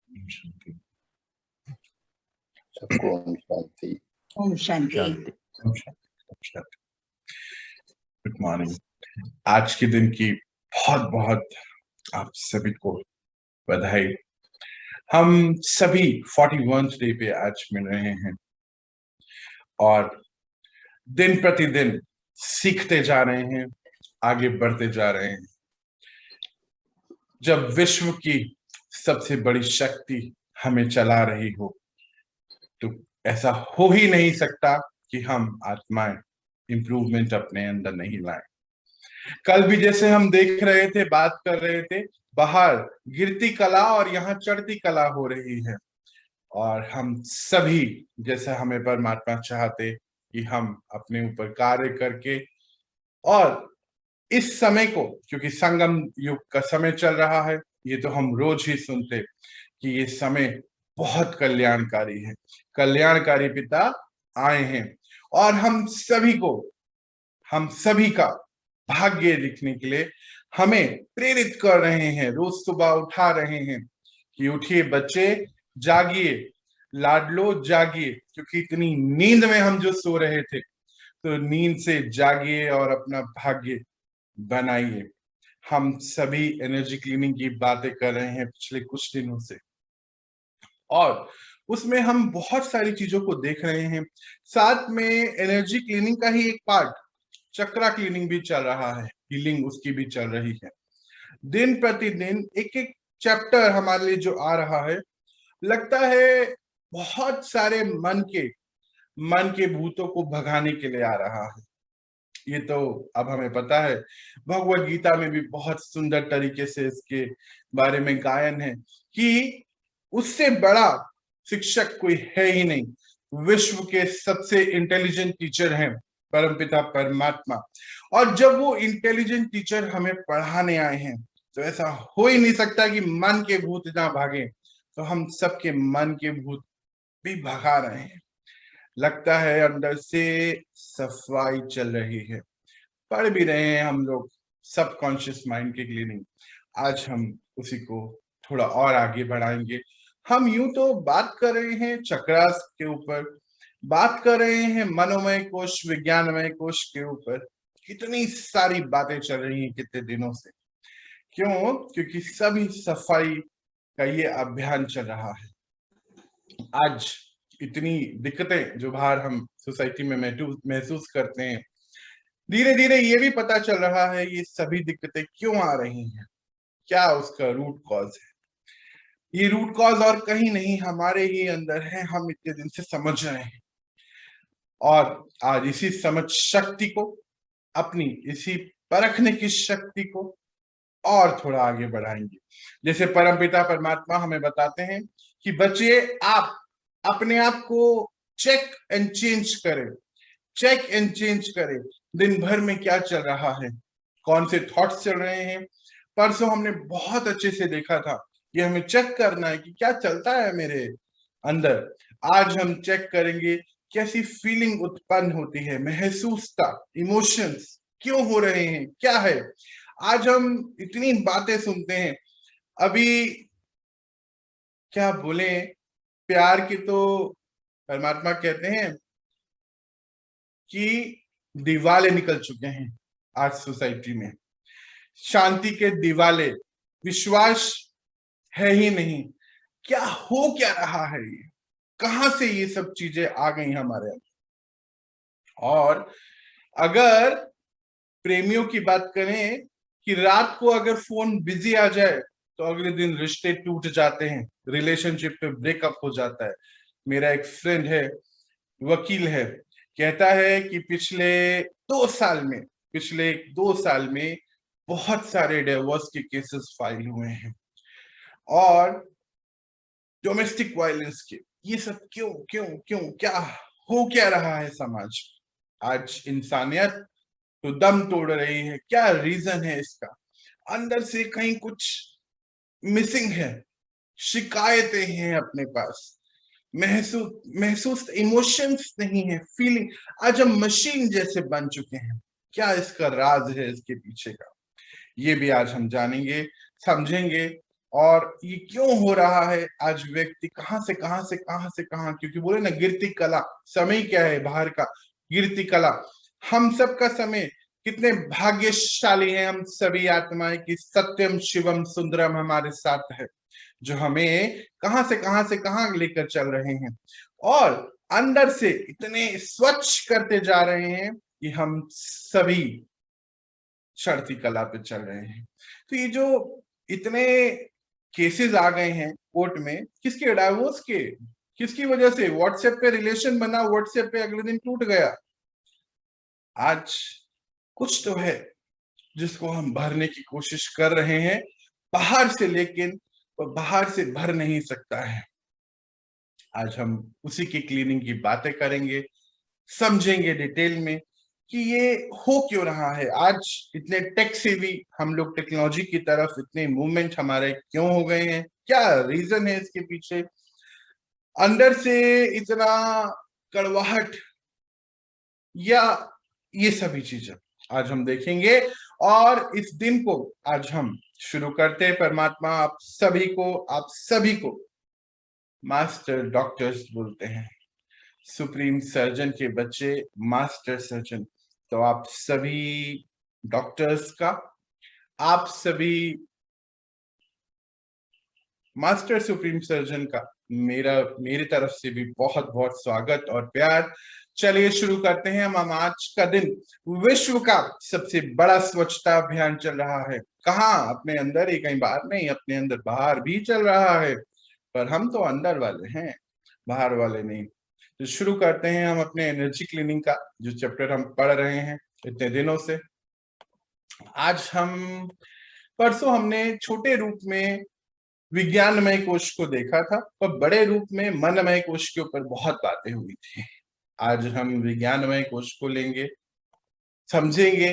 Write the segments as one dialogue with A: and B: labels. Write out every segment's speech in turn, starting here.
A: शांति।
B: सबको Om Shanti.
C: Om Shanti.
A: Om Shanti. Good morning. आज के दिन की बहुत बहुत आप सभी को बधाई। हम सभी 41th डे पे आज मिल रहे हैं और दिन प्रतिदिन सीखते जा रहे हैं, आगे बढ़ते जा रहे हैं। जब विश्व की सबसे बड़ी शक्ति हमें चला रही हो तो ऐसा हो ही नहीं सकता कि हम आत्माएं इंप्रूवमेंट अपने अंदर नहीं लाएं। कल भी जैसे हम देख रहे थे, बात कर रहे थे, बाहर गिरती कला और यहाँ चढ़ती कला हो रही है और हम सभी जैसा हमें परमात्मा चाहते कि हम अपने ऊपर कार्य करके और इस समय को, क्योंकि संगम युग का समय चल रहा है, ये तो हम रोज ही सुनते कि ये समय बहुत कल्याणकारी है, कल्याणकारी पिता आए हैं और हम सभी का भाग्य लिखने के लिए हमें प्रेरित कर रहे हैं, रोज सुबह उठा रहे हैं कि उठिए बच्चे, जागिए, लाडलो जागिए, क्योंकि इतनी नींद में हम जो सो रहे थे तो नींद से जागिए और अपना भाग्य बनाइए। हम सभी एनर्जी क्लीनिंग की बातें कर रहे हैं पिछले कुछ दिनों से और उसमें हम बहुत सारी चीजों को देख रहे हैं। साथ में एनर्जी क्लीनिंग का ही एक पार्ट चक्रा क्लीनिंग भी चल रहा है, हीलिंग उसकी भी चल रही है। दिन प्रतिदिन एक एक चैप्टर हमारे लिए जो आ रहा है, लगता है बहुत सारे मन के भूतों को भगाने के लिए आ रहा है। ये तो अब हमें पता है, भगवत गीता में भी बहुत सुंदर तरीके से इसके बारे में गायन है कि उससे बड़ा शिक्षक कोई है ही नहीं। विश्व के सबसे इंटेलिजेंट टीचर हैं परमपिता परमात्मा, और जब वो इंटेलिजेंट टीचर हमें पढ़ाने आए हैं तो ऐसा हो ही नहीं सकता कि मन के भूत ना भागे। तो हम सबके मन के भूत भी भगा रहे हैं। लगता है अंदर से सफाई चल रही है। पढ़ भी रहे हैं हम लोग सबकॉन्शियस माइंड की क्लीनिंग। आज हम उसी को थोड़ा और आगे बढ़ाएंगे। हम यूं तो बात कर रहे हैं चक्रास के ऊपर, बात कर रहे हैं मनोमय कोश, विज्ञानमय कोश के ऊपर। कितनी सारी बातें चल रही हैं कितने दिनों से। क्यों? क्योंकि सभी सफाई का ये अभियान चल रहा है। आज इतनी दिक्कतें जो बाहर हम सोसाइटी में महसूस करते हैं, धीरे धीरे ये भी पता चल रहा है ये सभी दिक्कतें क्यों आ रही हैं, क्या उसका रूट कॉज है। ये रूट कॉज और कहीं नहीं, हमारे ही अंदर है। हम इतने दिन से समझ रहे हैं और आज इसी समझ शक्ति को, अपनी इसी परखने की शक्ति को और थोड़ा आगे बढ़ाएंगे। जैसे परमपिता परमात्मा हमें बताते हैं कि बच्चे, आप अपने आप को चेक एंड चेंज करें, चेक एंड चेंज करें। दिन भर में क्या चल रहा है, कौन से थॉट्स चल रहे हैं। परसों हमने बहुत अच्छे से देखा था कि हमें चेक करना है कि क्या चलता है मेरे अंदर। आज हम चेक करेंगे कैसी फीलिंग उत्पन्न होती है, महसूसता, इमोशंस क्यों हो रहे हैं, क्या है। आज हम इतनी बातें सुनते हैं, अभी क्या बोले, प्यार की तो परमात्मा कहते हैं कि दीवाले निकल चुके हैं आज सोसाइटी में। शांति के दीवाले, विश्वास है ही नहीं। क्या रहा है, ये कहां से ये सब चीजें आ गई हमारे अंदर। और अगर प्रेमियों की बात करें कि रात को अगर फोन बिजी आ जाए तो अगले दिन रिश्ते टूट जाते हैं, रिलेशनशिप पे ब्रेकअप हो जाता है। मेरा एक फ्रेंड है, वकील है, कहता है कि पिछले 2 साल में बहुत सारे डिवोर्स के केसेस फाइल हुए हैं और डोमेस्टिक वायलेंस के। ये सब क्यों क्यों क्यों, क्या रहा है समाज। आज इंसानियत तो दम तोड़ रही है। क्या रीजन है इसका? अंदर से कहीं कुछ मिसिंग है, शिकायतें हैं अपने पास, महसूस इमोशंस नहीं है, फीलिंग। आज हम मशीन जैसे बन चुके हैं। क्या इसका राज है इसके पीछे का, ये भी आज हम जानेंगे, समझेंगे और ये क्यों हो रहा है? आज व्यक्ति कहां से कहां से कहां से कहां, क्योंकि बोले ना गिरती कला, समय क्या है बाहर का, गिरती कला। हम सबका समय, कितने भाग्यशाली हैं हम सभी आत्माएं कि सत्यम शिवम सुंदरम हमारे साथ है, जो हमें कहां से कहां लेकर चल रहे हैं, और अंदर से इतने स्वच्छ करते जा रहे हैं कि हम सभी चढ़ती कला पे चल रहे हैं। तो ये जो इतने केसेस आ गए हैं कोर्ट में, किसके? डाइवोर्स के। किसकी वजह से? व्हाट्सएप पे रिलेशन बना, व्हाट्सएप पे अगले दिन टूट गया। आज कुछ तो है जिसको हम भरने की कोशिश कर रहे हैं बाहर से, लेकिन वो बाहर से भर नहीं सकता है। आज हम उसी की क्लीनिंग की बातें करेंगे, समझेंगे डिटेल में कि ये हो क्यों रहा है। आज इतने टेक से भी हम लोग टेक्नोलॉजी की तरफ इतने मूवमेंट हमारे क्यों हो गए हैं, क्या रीजन है इसके पीछे, अंदर से इतना कड़वाहट, या ये सभी चीजें आज हम देखेंगे। और इस दिन को आज हम शुरू करते हैं। परमात्मा आप सभी को मास्टर डॉक्टर्स बोलते हैं, सुप्रीम सर्जन के बच्चे मास्टर सर्जन। तो आप सभी डॉक्टर्स का, आप सभी मास्टर सुप्रीम सर्जन का मेरी तरफ से भी बहुत बहुत स्वागत और प्यार। चलिए शुरू करते हैं। हम आज का दिन, विश्व का सबसे बड़ा स्वच्छता अभियान चल रहा है। कहाँ? अपने अंदर ही, कहीं बाहर नहीं, अपने अंदर, बाहर भी चल रहा है, पर हम तो अंदर वाले हैं, बाहर वाले नहीं। तो शुरू करते हैं हम अपने एनर्जी क्लीनिंग का, जो चैप्टर हम पढ़ रहे हैं इतने दिनों से। आज हम, परसों हमने छोटे रूप में विज्ञानमय कोश को देखा था, पर बड़े रूप में मनमय कोश के ऊपर बहुत बातें हुई थी। आज हम विज्ञानमय कोश को लेंगे, समझेंगे,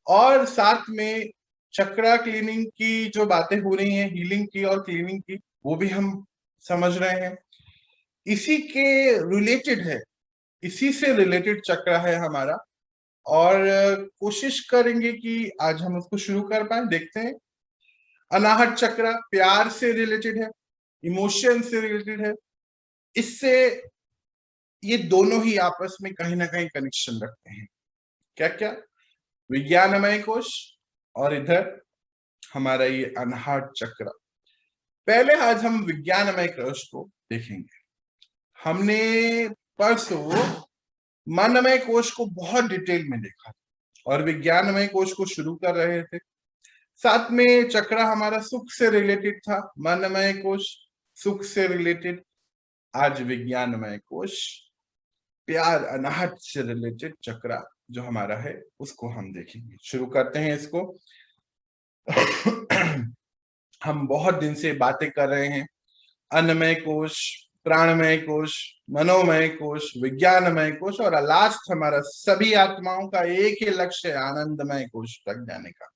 A: और साथ में चक्रा क्लीनिंग की जो बातें हो रही हैं, हीलिंग की और क्लीनिंग की, वो भी हम समझ रहे हैं। इसी के रिलेटेड है, इसी से रिलेटेड चक्र है हमारा, और कोशिश करेंगे कि आज हम उसको शुरू कर पाए। देखते हैं। अनाहत चक्र प्यार से रिलेटेड है, इमोशन से रिलेटेड है। इससे ये दोनों ही आपस में कहीं ना कहीं कनेक्शन रखते हैं। क्या क्या? विज्ञानमय कोश और इधर हमारा ये अनाहत चक्र। पहले आज हम विज्ञानमय कोश को देखेंगे। हमने परसों मनमय कोश को बहुत डिटेल में देखा और विज्ञानमय कोश को शुरू कर रहे थे। साथ में चक्र हमारा सुख से रिलेटेड था, मनमय कोश सुख से रिलेटेड। आज विज्ञानमय कोश प्यार, अनाहत से रिलेटेड चक्र जो हमारा है, उसको हम देखेंगे। शुरू करते हैं इसको। हम बहुत दिन से बातें कर रहे हैं, अन्नमय कोश, प्राणमय कोश, मनोमय कोश, विज्ञानमय कोश, और लास्ट हमारा सभी आत्माओं का एक ही लक्ष्य है, आनंदमय कोश तक जाने का।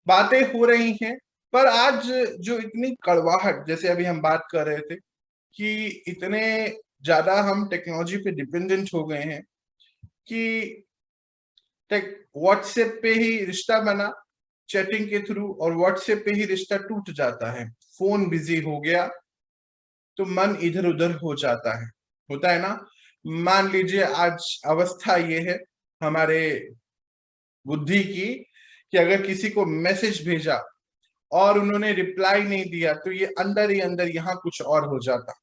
A: बातें हो रही हैं, पर आज जो इतनी कड़वाहट, जैसे अभी हम बात कर रहे थे कि इतने ज्यादा हम टेक्नोलॉजी पे डिपेंडेंट हो गए हैं कि व्हाट्सएप पे ही रिश्ता बना, चैटिंग के थ्रू, और व्हाट्सएप पे ही रिश्ता टूट जाता है। फोन बिजी हो गया तो मन इधर उधर हो जाता है, होता है ना। मान लीजिए आज अवस्था ये है हमारे बुद्धि की कि अगर किसी को मैसेज भेजा और उन्होंने रिप्लाई नहीं दिया, तो ये अंदर ही अंदर यहाँ कुछ और हो जाता,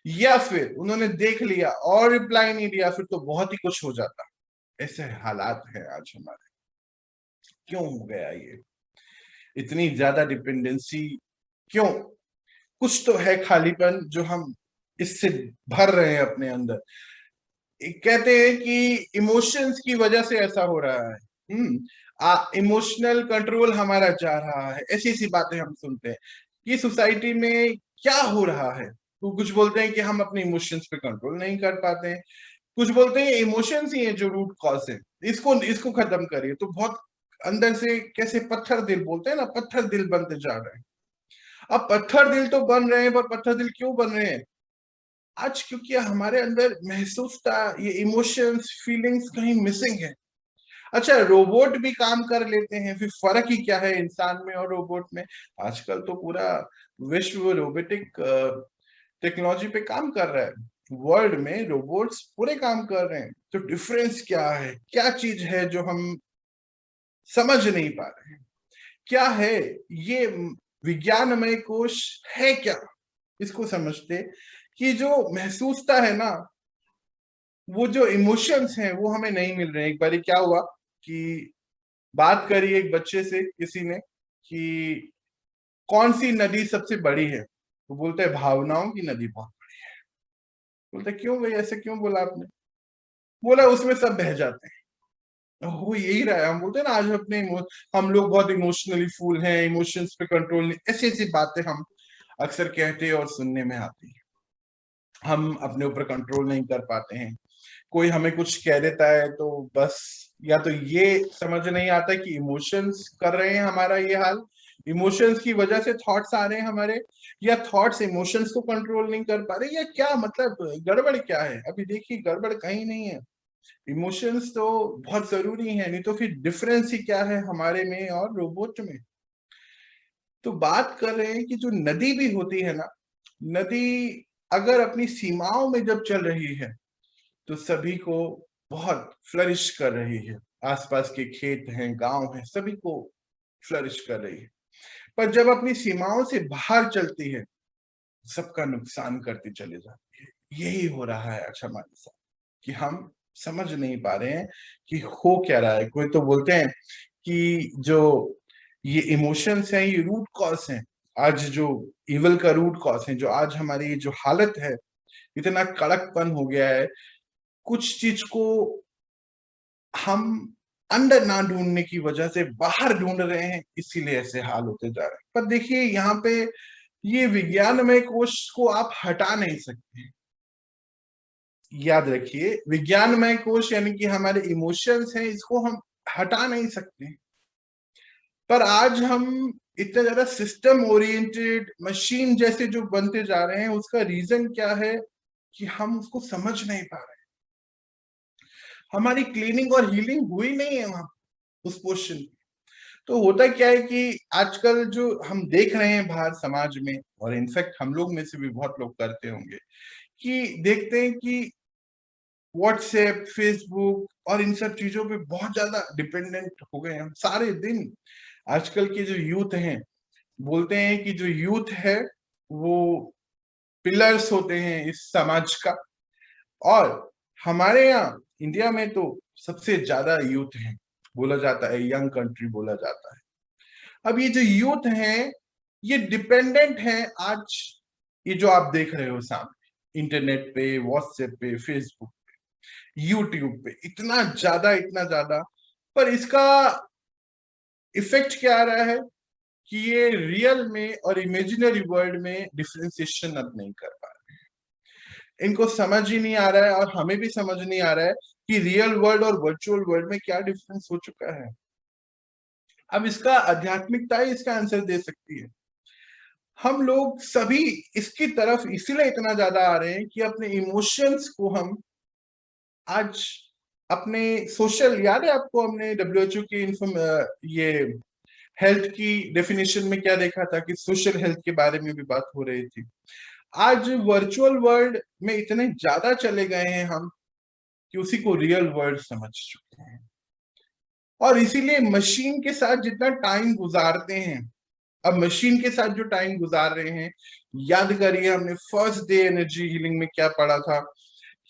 A: या फिर उन्होंने देख लिया और रिप्लाई नहीं दिया, फिर तो बहुत ही कुछ हो जाता। ऐसे हालात है आज हमारे। क्यों हो गया ये इतनी ज्यादा डिपेंडेंसी? क्यों? कुछ तो है खालीपन जो हम इससे भर रहे हैं अपने अंदर। कहते हैं कि इमोशंस की वजह से ऐसा हो रहा है। इमोशनल कंट्रोल हमारा जा रहा है, ऐसी ऐसी बातें हम सुनते हैं कि सोसाइटी में क्या हो रहा है। तो कुछ बोलते हैं कि हम अपने इमोशंस पे कंट्रोल नहीं कर पाते हैं, कुछ बोलते हैं इमोशंस ही है जो रूट कॉज है, इसको खत्म करिए। तो बहुत अंदर से कैसे पत्थर दिल, बोलते हैं ना, पत्थर दिल बनते जा रहे हैं। अब पत्थर दिल तो बन रहे हैं, पर पत्थर दिल क्यों बन रहे हैं आज? क्योंकि हमारे अंदर महसूस था, ये इमोशंस, फीलिंग्स कहीं मिसिंग है। अच्छा, रोबोट भी काम कर लेते हैं, फिर फर्क ही क्या है इंसान में और रोबोट में? आजकल तो पूरा विश्व रोबोटिक टेक्नोलॉजी पे काम कर रहा है। वर्ल्ड में रोबोट्स पूरे काम कर रहे हैं। तो डिफरेंस क्या है? क्या चीज है जो हम समझ नहीं पा रहे हैं? क्या है ये विज्ञानमय कोश? है क्या? इसको समझते कि जो महसूसता है ना, वो जो इमोशंस हैं वो हमें नहीं मिल रहे हैं। एक बार क्या हुआ कि बात करी एक बच्चे से किसी ने कि कौन सी नदी सबसे बड़ी है? तो बोलते हैं भावनाओं की नदी बहुत बड़ी है। बोलते क्यों भाई, ऐसे क्यों बोला आपने? बोला उसमें सब बह जाते हैं। हो यही रहा है। हम बोलते हैं ना आज अपने हम लोग बहुत इमोशनली फूल हैं, इमोशंस पे कंट्रोल नहीं, ऐसी ऐसी बातें हम अक्सर कहते और सुनने में आती है। हम अपने ऊपर कंट्रोल नहीं कर पाते हैं। कोई हमें कुछ कह देता है तो बस, या तो ये समझ नहीं आता कि इमोशंस कर रहे हैं हमारा ये हाल, इमोशंस की वजह से थॉट्स आ रहे हैं हमारे, या थॉट्स इमोशंस को कंट्रोल नहीं कर पा रहे, या क्या मतलब गड़बड़ क्या है? अभी देखिए गड़बड़ कहीं नहीं है। इमोशंस तो बहुत जरूरी है, नहीं तो फिर डिफरेंस ही क्या है हमारे में और रोबोट में? तो बात कर रहे हैं कि जो नदी भी होती है ना, नदी अगर अपनी सीमाओं में जब चल रही है तो सभी को बहुत फ्लरिश कर रही है। आसपास के खेत हैं, गांव हैं, सभी को फ्लरिश कर रही है। पर जब अपनी सीमाओं से बाहर चलती है, सबका नुकसान करती चली जाती है। यही हो रहा है अच्छा हमारे साथ, कि हम समझ नहीं पा रहे हैं कि हो क्या रहा है। कोई तो बोलते हैं कि जो ये इमोशंस हैं ये रूट कॉज हैं। आज जो इवल का रूट कॉज है, जो आज हमारी जो हालत है, इतना कड़कपन हो गया है, कुछ चीज को हम अंदर ना ढूंढने की वजह से बाहर ढूंढ रहे हैं, इसीलिए ऐसे हाल होते जा रहे हैं। पर देखिए यहाँ पे ये विज्ञानमय कोश को आप हटा नहीं सकते। याद रखिए, विज्ञानमय कोश यानी कि हमारे इमोशंस हैं, इसको हम हटा नहीं सकते। पर आज हम इतना ज्यादा सिस्टम ओरिएंटेड मशीन जैसे जो बनते जा रहे हैं, उसका रीजन क्या है कि हम उसको समझ नहीं पा रहे। हमारी क्लीनिंग और हीलिंग हुई नहीं है वहां उस पोर्शन। तो होता क्या है कि आजकल जो हम देख रहे हैं बाहर समाज में, और इनफैक्ट हम लोग में से भी बहुत लोग करते होंगे, कि देखते हैं कि व्हाट्सएप, फेसबुक और इन सब चीजों पे बहुत ज्यादा डिपेंडेंट हो गए हैं हम सारे दिन। आजकल के जो यूथ हैं, बोलते हैं कि जो यूथ है वो पिलर्स होते हैं इस समाज का। और हमारे यहाँ इंडिया में तो सबसे ज्यादा यूथ है, बोला जाता है यंग कंट्री बोला जाता है। अब ये जो यूथ हैं ये डिपेंडेंट हैं आज, ये जो आप देख रहे हो सामने इंटरनेट पे, व्हाट्सएप पे, फेसबुक, यूट्यूब पे, इतना ज्यादा। पर इसका इफेक्ट क्या आ रहा है कि ये रियल में और इमेजिनरी वर्ल्ड में डिफरेंशिएशन अब नहीं कर पा रहे। इनको समझ ही नहीं आ रहा है, और हमें भी समझ नहीं आ रहा है कि रियल वर्ल्ड और वर्चुअल वर्ल्ड में क्या डिफरेंस हो चुका है। अब इसका आध्यात्मिकता ही इसका आंसर दे सकती है। हम लोग सभी इसकी तरफ इसीलिए इतना ज्यादा आ रहे हैं कि अपने इमोशंस को हम आज अपने सोशल, याद है आपको हमने डब्ल्यूएचओ की ये हेल्थ की डेफिनेशन में क्या देखा था कि सोशल हेल्थ के बारे में भी बात हो रही थी। आज वर्चुअल वर्ल्ड में इतने ज्यादा चले गए हैं हम कि उसी को रियल वर्ल्ड समझ चुके हैं। और इसीलिए मशीन के साथ जितना टाइम गुजारते हैं, अब मशीन के साथ जो टाइम गुजार रहे हैं, याद करिए हमने फर्स्ट डे एनर्जी हीलिंग में क्या पढ़ा था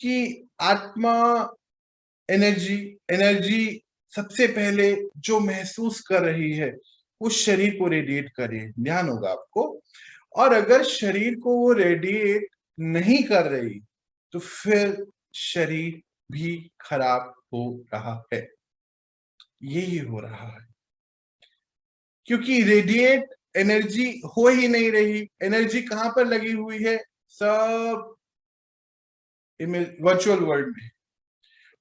A: कि आत्मा एनर्जी, एनर्जी सबसे पहले जो महसूस कर रही है उस शरीर को रेडिएट करे, ध्यान होगा आपको। और अगर शरीर को वो रेडिएट नहीं कर रही तो फिर शरीर भी खराब हो रहा है। यही हो रहा है क्योंकि रेडिएट एनर्जी हो ही नहीं रही। एनर्जी कहां पर लगी हुई है? सब वर्चुअल वर्ल्ड में।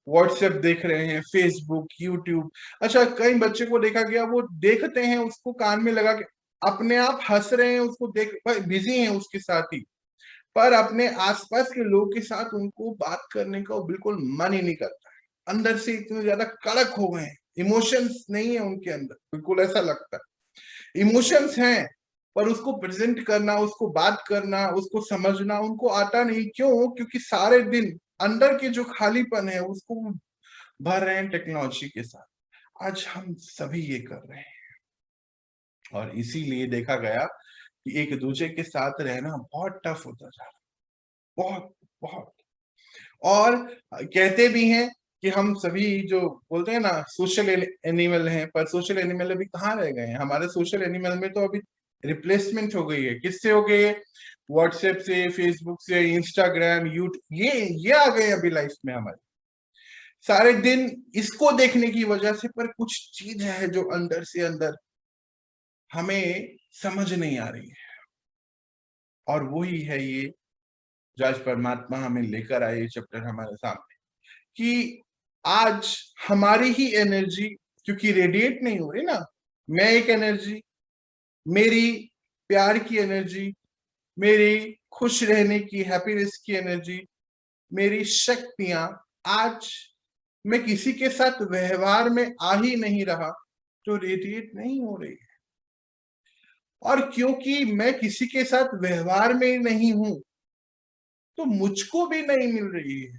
A: व्हाट्सएप देख रहे हैं, फेसबुक, यूट्यूब। अच्छा, कई बच्चे को देखा गया वो देखते हैं उसको कान में लगा के अपने आप हंस रहे हैं, उसको देख बिजी हैं उसके साथ ही, पर अपने आसपास के लोग के साथ उनको बात करने का बिल्कुल मन ही नहीं करता है। अंदर से इतने ज्यादा कड़क हो गए हैं, इमोशंस नहीं है उनके अंदर, बिल्कुल ऐसा लगता है। इमोशंस हैं पर उसको प्रेजेंट करना, उसको बात करना, उसको समझना उनको आता नहीं। क्यों? क्योंकि सारे दिन अंदर के जो खालीपन है उसको भर रहे हैं टेक्नोलॉजी के साथ। आज हम सभी ये कर रहे हैं और इसीलिए देखा गया कि एक दूसरे के साथ रहना बहुत टफ होता जा रहा है, बहुत बहुत। और कहते भी हैं कि हम सभी जो बोलते हैं ना सोशल एनिमल हैं, पर सोशल एनिमल अभी कहाँ रह गए हैं? हमारे सोशल एनिमल में तो अभी रिप्लेसमेंट हो गई है। किससे हो गई है? व्हाट्सएप से, फेसबुक से, इंस्टाग्राम, यूट्यूब, ये आ गए अभी लाइफ में हमारे। सारे दिन इसको देखने की वजह से, पर कुछ चीज है जो अंदर से अंदर हमें समझ नहीं आ रही है। और वही है ये जो आज परमात्मा हमें लेकर आए ये चैप्टर हमारे सामने, कि आज हमारी ही एनर्जी क्योंकि रेडिएट नहीं हो रही ना, मैं एक एनर्जी, मेरी प्यार की एनर्जी, मेरी खुश रहने की, हैप्पीनेस की एनर्जी, मेरी शक्तियां आज मैं किसी के साथ व्यवहार में आ ही नहीं रहा तो रेडिएट नहीं हो रही है। और क्योंकि मैं किसी के साथ व्यवहार में नहीं हूं तो मुझको भी नहीं मिल रही है।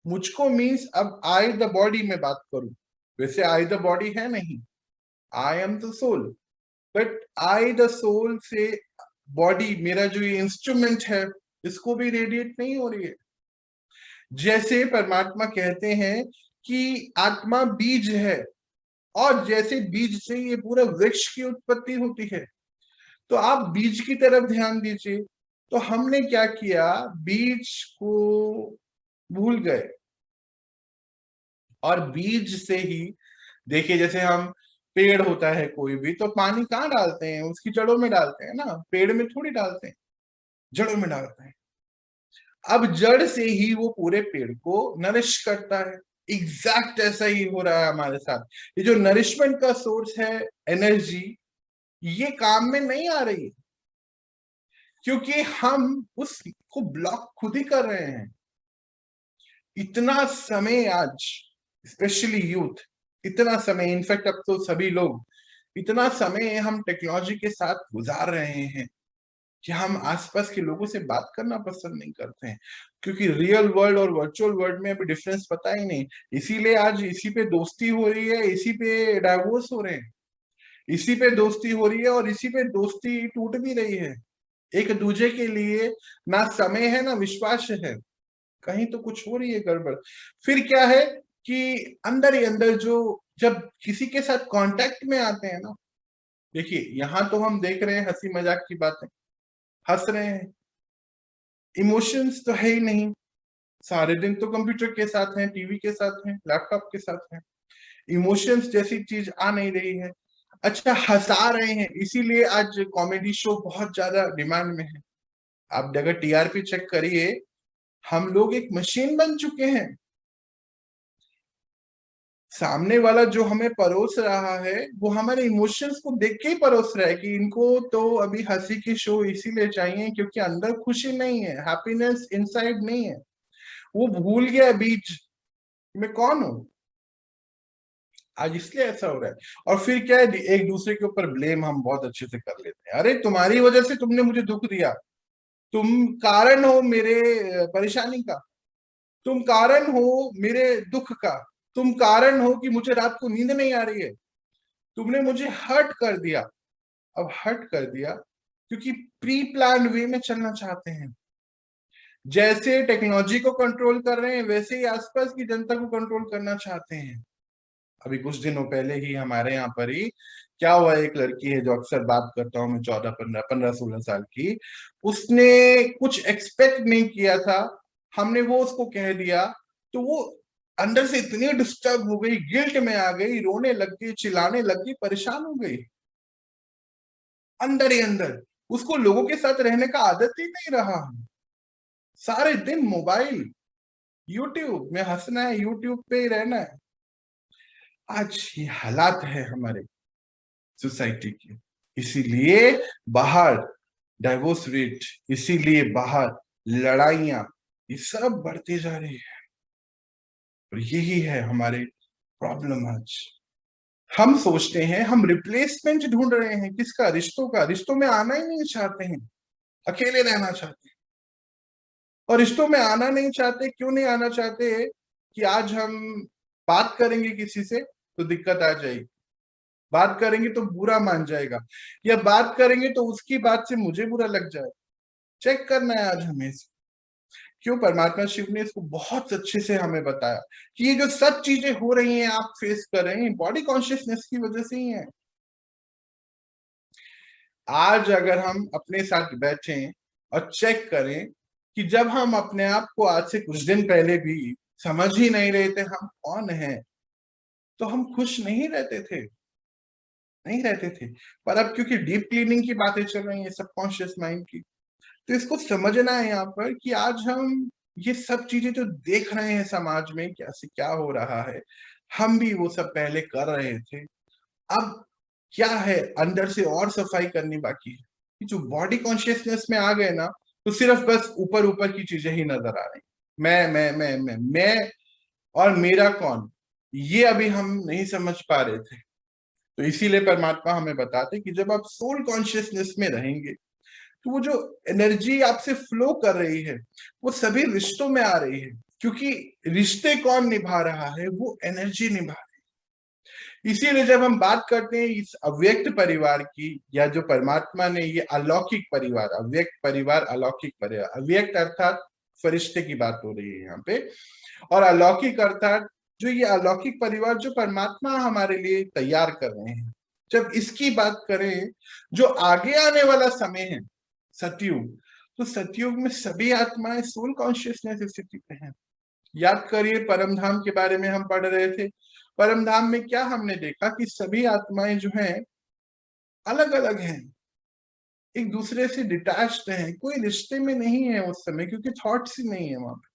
A: मुझको मीन्स अब आई द बॉडी में बात करूं, वैसे आई द बॉडी है नहीं, I am the soul, but I the soul से बॉडी, मेरा जो ये इंस्ट्रूमेंट है, इसको भी रेडिएट नहीं हो रही है। जैसे परमात्मा कहते हैं कि आत्मा बीज है और जैसे बीज से ये पूरा वृक्ष की उत्पत्ति होती है, तो आप बीज की तरफ ध्यान दीजिए। तो हमने क्या किया? बीज को भूल गए और बीज से ही देखिए, जैसे हम पेड़ होता है कोई भी, तो पानी कहाँ डालते हैं? उसकी जड़ों में डालते हैं ना, पेड़ में थोड़ी डालते हैं, जड़ों में डालते हैं। अब जड़ से ही वो पूरे पेड़ को नरिश करता है। एग्जैक्ट ऐसा ही हो रहा है हमारे साथ। ये जो नरिशमेंट का सोर्स है एनर्जी, ये काम में नहीं आ रही है क्योंकि हम उसको ब्लॉक खुद ही कर रहे हैं। इतना समय आज स्पेशली यूथ, इतना समय, इनफैक्ट अब तो सभी लोग, इतना समय हम टेक्नोलॉजी के साथ गुजार रहे हैं कि हम आसपास के लोगों से बात करना पसंद नहीं करते हैं क्योंकि रियल वर्ल्ड और वर्चुअल वर्ल्ड में अभी डिफरेंस पता ही नहीं। इसीलिए आज इसी पे दोस्ती हो रही है, इसी पे डाइवोर्स हो रहे हैं, इसी पे दोस्ती हो रही है और इसी पे दोस्ती टूट भी रही है। एक दूसरे के लिए ना समय है ना विश्वास है, कहीं तो कुछ हो रही है गड़बड़। फिर क्या है कि अंदर ही अंदर जो, जब किसी के साथ कांटेक्ट में आते हैं ना, देखिए यहाँ तो हम देख रहे हैं हंसी मजाक की बातें, हंस रहे हैं, इमोशंस तो है ही नहीं। सारे दिन तो कंप्यूटर के साथ हैं, टीवी के साथ हैं, लैपटॉप के साथ हैं, इमोशंस जैसी चीज आ नहीं रही है। अच्छा, हंसा रहे हैं, इसीलिए आज कॉमेडी शो बहुत ज्यादा डिमांड में है। आप अगर टीआरपी चेक करिए, हम लोग एक मशीन बन चुके हैं। सामने वाला जो हमें परोस रहा है वो हमारे इमोशंस को देख के ही परोस रहा है कि इनको तो अभी हंसी की शो इसीलिए चाहिए क्योंकि अंदर खुशी नहीं है, हैप्पीनेस इनसाइड नहीं है। वो भूल गया बीच में कौन हूं आज, इसलिए ऐसा हो रहा है। और फिर क्या है, एक दूसरे के ऊपर ब्लेम हम बहुत अच्छे से कर लेते हैं। अरे तुम्हारी वजह से तुमने मुझे दुख दिया, तुम कारण हो मेरे परेशानी का, तुम कारण हो मेरे दुख का, तुम कारण हो कि मुझे रात को नींद नहीं आ रही है, तुमने मुझे हर्ट कर दिया। अब हर्ट कर दिया क्योंकि प्री प्लान वे में चलना चाहते हैं। जैसे टेक्नोलॉजी को कंट्रोल कर रहे हैं वैसे ही आसपास की जनता को कंट्रोल करना चाहते हैं। अभी कुछ दिनों पहले ही हमारे यहाँ पर ही क्या हुआ, एक लड़की है जो अक्सर बात करता हूँ मैं, 14 15 16 साल की, उसने कुछ एक्सपेक्ट नहीं किया था, हमने वो उसको कह दिया, तो वो अंदर से इतनी डिस्टर्ब हो गई, गिल्ट में आ गई, रोने लग गई, चिल्लाने लग गई, परेशान हो गई अंदर ही अंदर। उसको लोगों के साथ रहने का आदत ही नहीं रहा। सारे दिन मोबाइल, यूट्यूब में हंसना है, यूट्यूब पे ही रहना है। आज ये हालात है हमारे सोसाइटी के। इसीलिए बाहर डाइवोर्स रेट, इसीलिए बाहर लड़ाइयां, ये सब बढ़ती जा रही है और यही है हमारे प्रॉब्लम आज। हम सोचते हैं, हम रिप्लेसमेंट ढूंढ रहे हैं किसका? रिश्तों का। रिश्तों में आना ही नहीं चाहते हैं, अकेले रहना चाहते हैं। और रिश्तों में आना नहीं चाहते, क्यों नहीं आना चाहते? कि आज हम बात करेंगे किसी से तो दिक्कत आ जाएगी, बात करेंगे तो बुरा मान जाएगा, या बात करेंगे तो उसकी बात से मुझे बुरा लग जाए। चेक करना है आज हमें। क्यों? परमात्मा शिव ने इसको बहुत अच्छे से हमें बताया कि ये जो सब चीजें हो रही हैं, आप फेस कर रहे हैं, बॉडी कॉन्शियसनेस की वजह से ही है। आज अगर हम अपने साथ बैठें और चेक करें कि जब हम अपने आप को आज से कुछ दिन पहले भी समझ ही नहीं रहे थे हम कौन हैं, तो हम खुश नहीं रहते थे, नहीं रहते थे। पर अब क्योंकि डीप क्लीनिंग की बातें चल रही हैं सबकॉन्शियस माइंड की, तो इसको समझना है यहाँ पर कि आज हम ये सब चीजें जो देख रहे हैं समाज में क्या से क्या हो रहा है, हम भी वो सब पहले कर रहे थे। अब क्या है, अंदर से और सफाई करनी बाकी है। कि जो बॉडी कॉन्शियसनेस में आ गए ना, तो सिर्फ बस ऊपर ऊपर की चीजें ही नजर आ रही। मैं और मेरा कौन, ये अभी हम नहीं समझ पा रहे थे। तो इसीलिए परमात्मा हमें बताते कि जब आप सोल कॉन्शियसनेस में रहेंगे, तो वो जो एनर्जी आपसे फ्लो कर रही है, वो सभी रिश्तों में आ रही है। क्योंकि रिश्ते कौन निभा रहा है? वो एनर्जी निभा रही है। इसीलिए जब हम बात करते हैं इस अव्यक्त परिवार की, या जो परमात्मा ने ये अलौकिक परिवार, अव्यक्त परिवार, अलौकिक परिवार, अव्यक्त अर्थात फरिश्ते की बात हो रही है यहाँ पे, और अलौकिक अर्थात जो ये अलौकिक परिवार जो परमात्मा हमारे लिए तैयार कर रहे हैं। जब इसकी बात करें, जो आगे आने वाला समय है सतयुग, तो सतयुग में सभी आत्माएं सोल कॉन्शियसनेस स्थिति पे हैं। याद करिए, परम धाम के बारे में हम पढ़ रहे थे। परम धाम में क्या हमने देखा कि सभी आत्माएं जो हैं अलग अलग हैं, एक दूसरे से डिटैच्ड हैं, कोई रिश्ते में नहीं है उस समय, क्योंकि थॉट्स ही नहीं है वहां पे।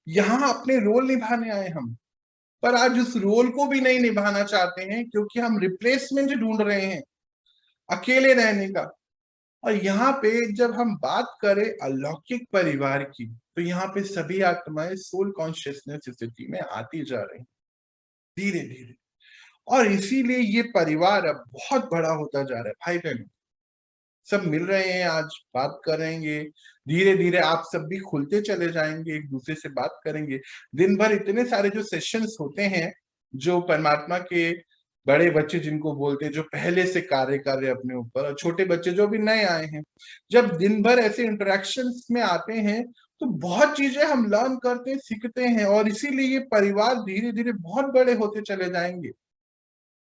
A: यहाँ अपने रोल निभाने आए हम, पर आज उस रोल को भी नहीं निभाना चाहते हैं, क्योंकि हम रिप्लेसमेंट ढूंढ रहे हैं अकेले रहने का। और यहाँ पे जब हम बात करें अलौकिक परिवार की, तो यहाँ पे सभी आत्माएं सोल कॉन्शियसनेस स्थिति में आती जा रही धीरे धीरे। और इसीलिए ये परिवार अब बहुत बड़ा होता जा रहा है। भाई बहन सब मिल रहे हैं, आज बात करेंगे, धीरे धीरे आप सब भी खुलते चले जाएंगे, एक दूसरे से बात करेंगे। दिन भर इतने सारे जो सेशंस होते हैं, जो परमात्मा के बड़े बच्चे जिनको बोलते हैं, जो पहले से कार्य कर रहे अपने ऊपर, और छोटे बच्चे जो भी नए आए हैं, जब दिन भर ऐसे इंटरेक्शंस में आते हैं, तो बहुत चीजें हम लर्न करते हैं, सीखते हैं। और इसीलिए ये परिवार धीरे धीरे बहुत बड़े होते चले जाएंगे।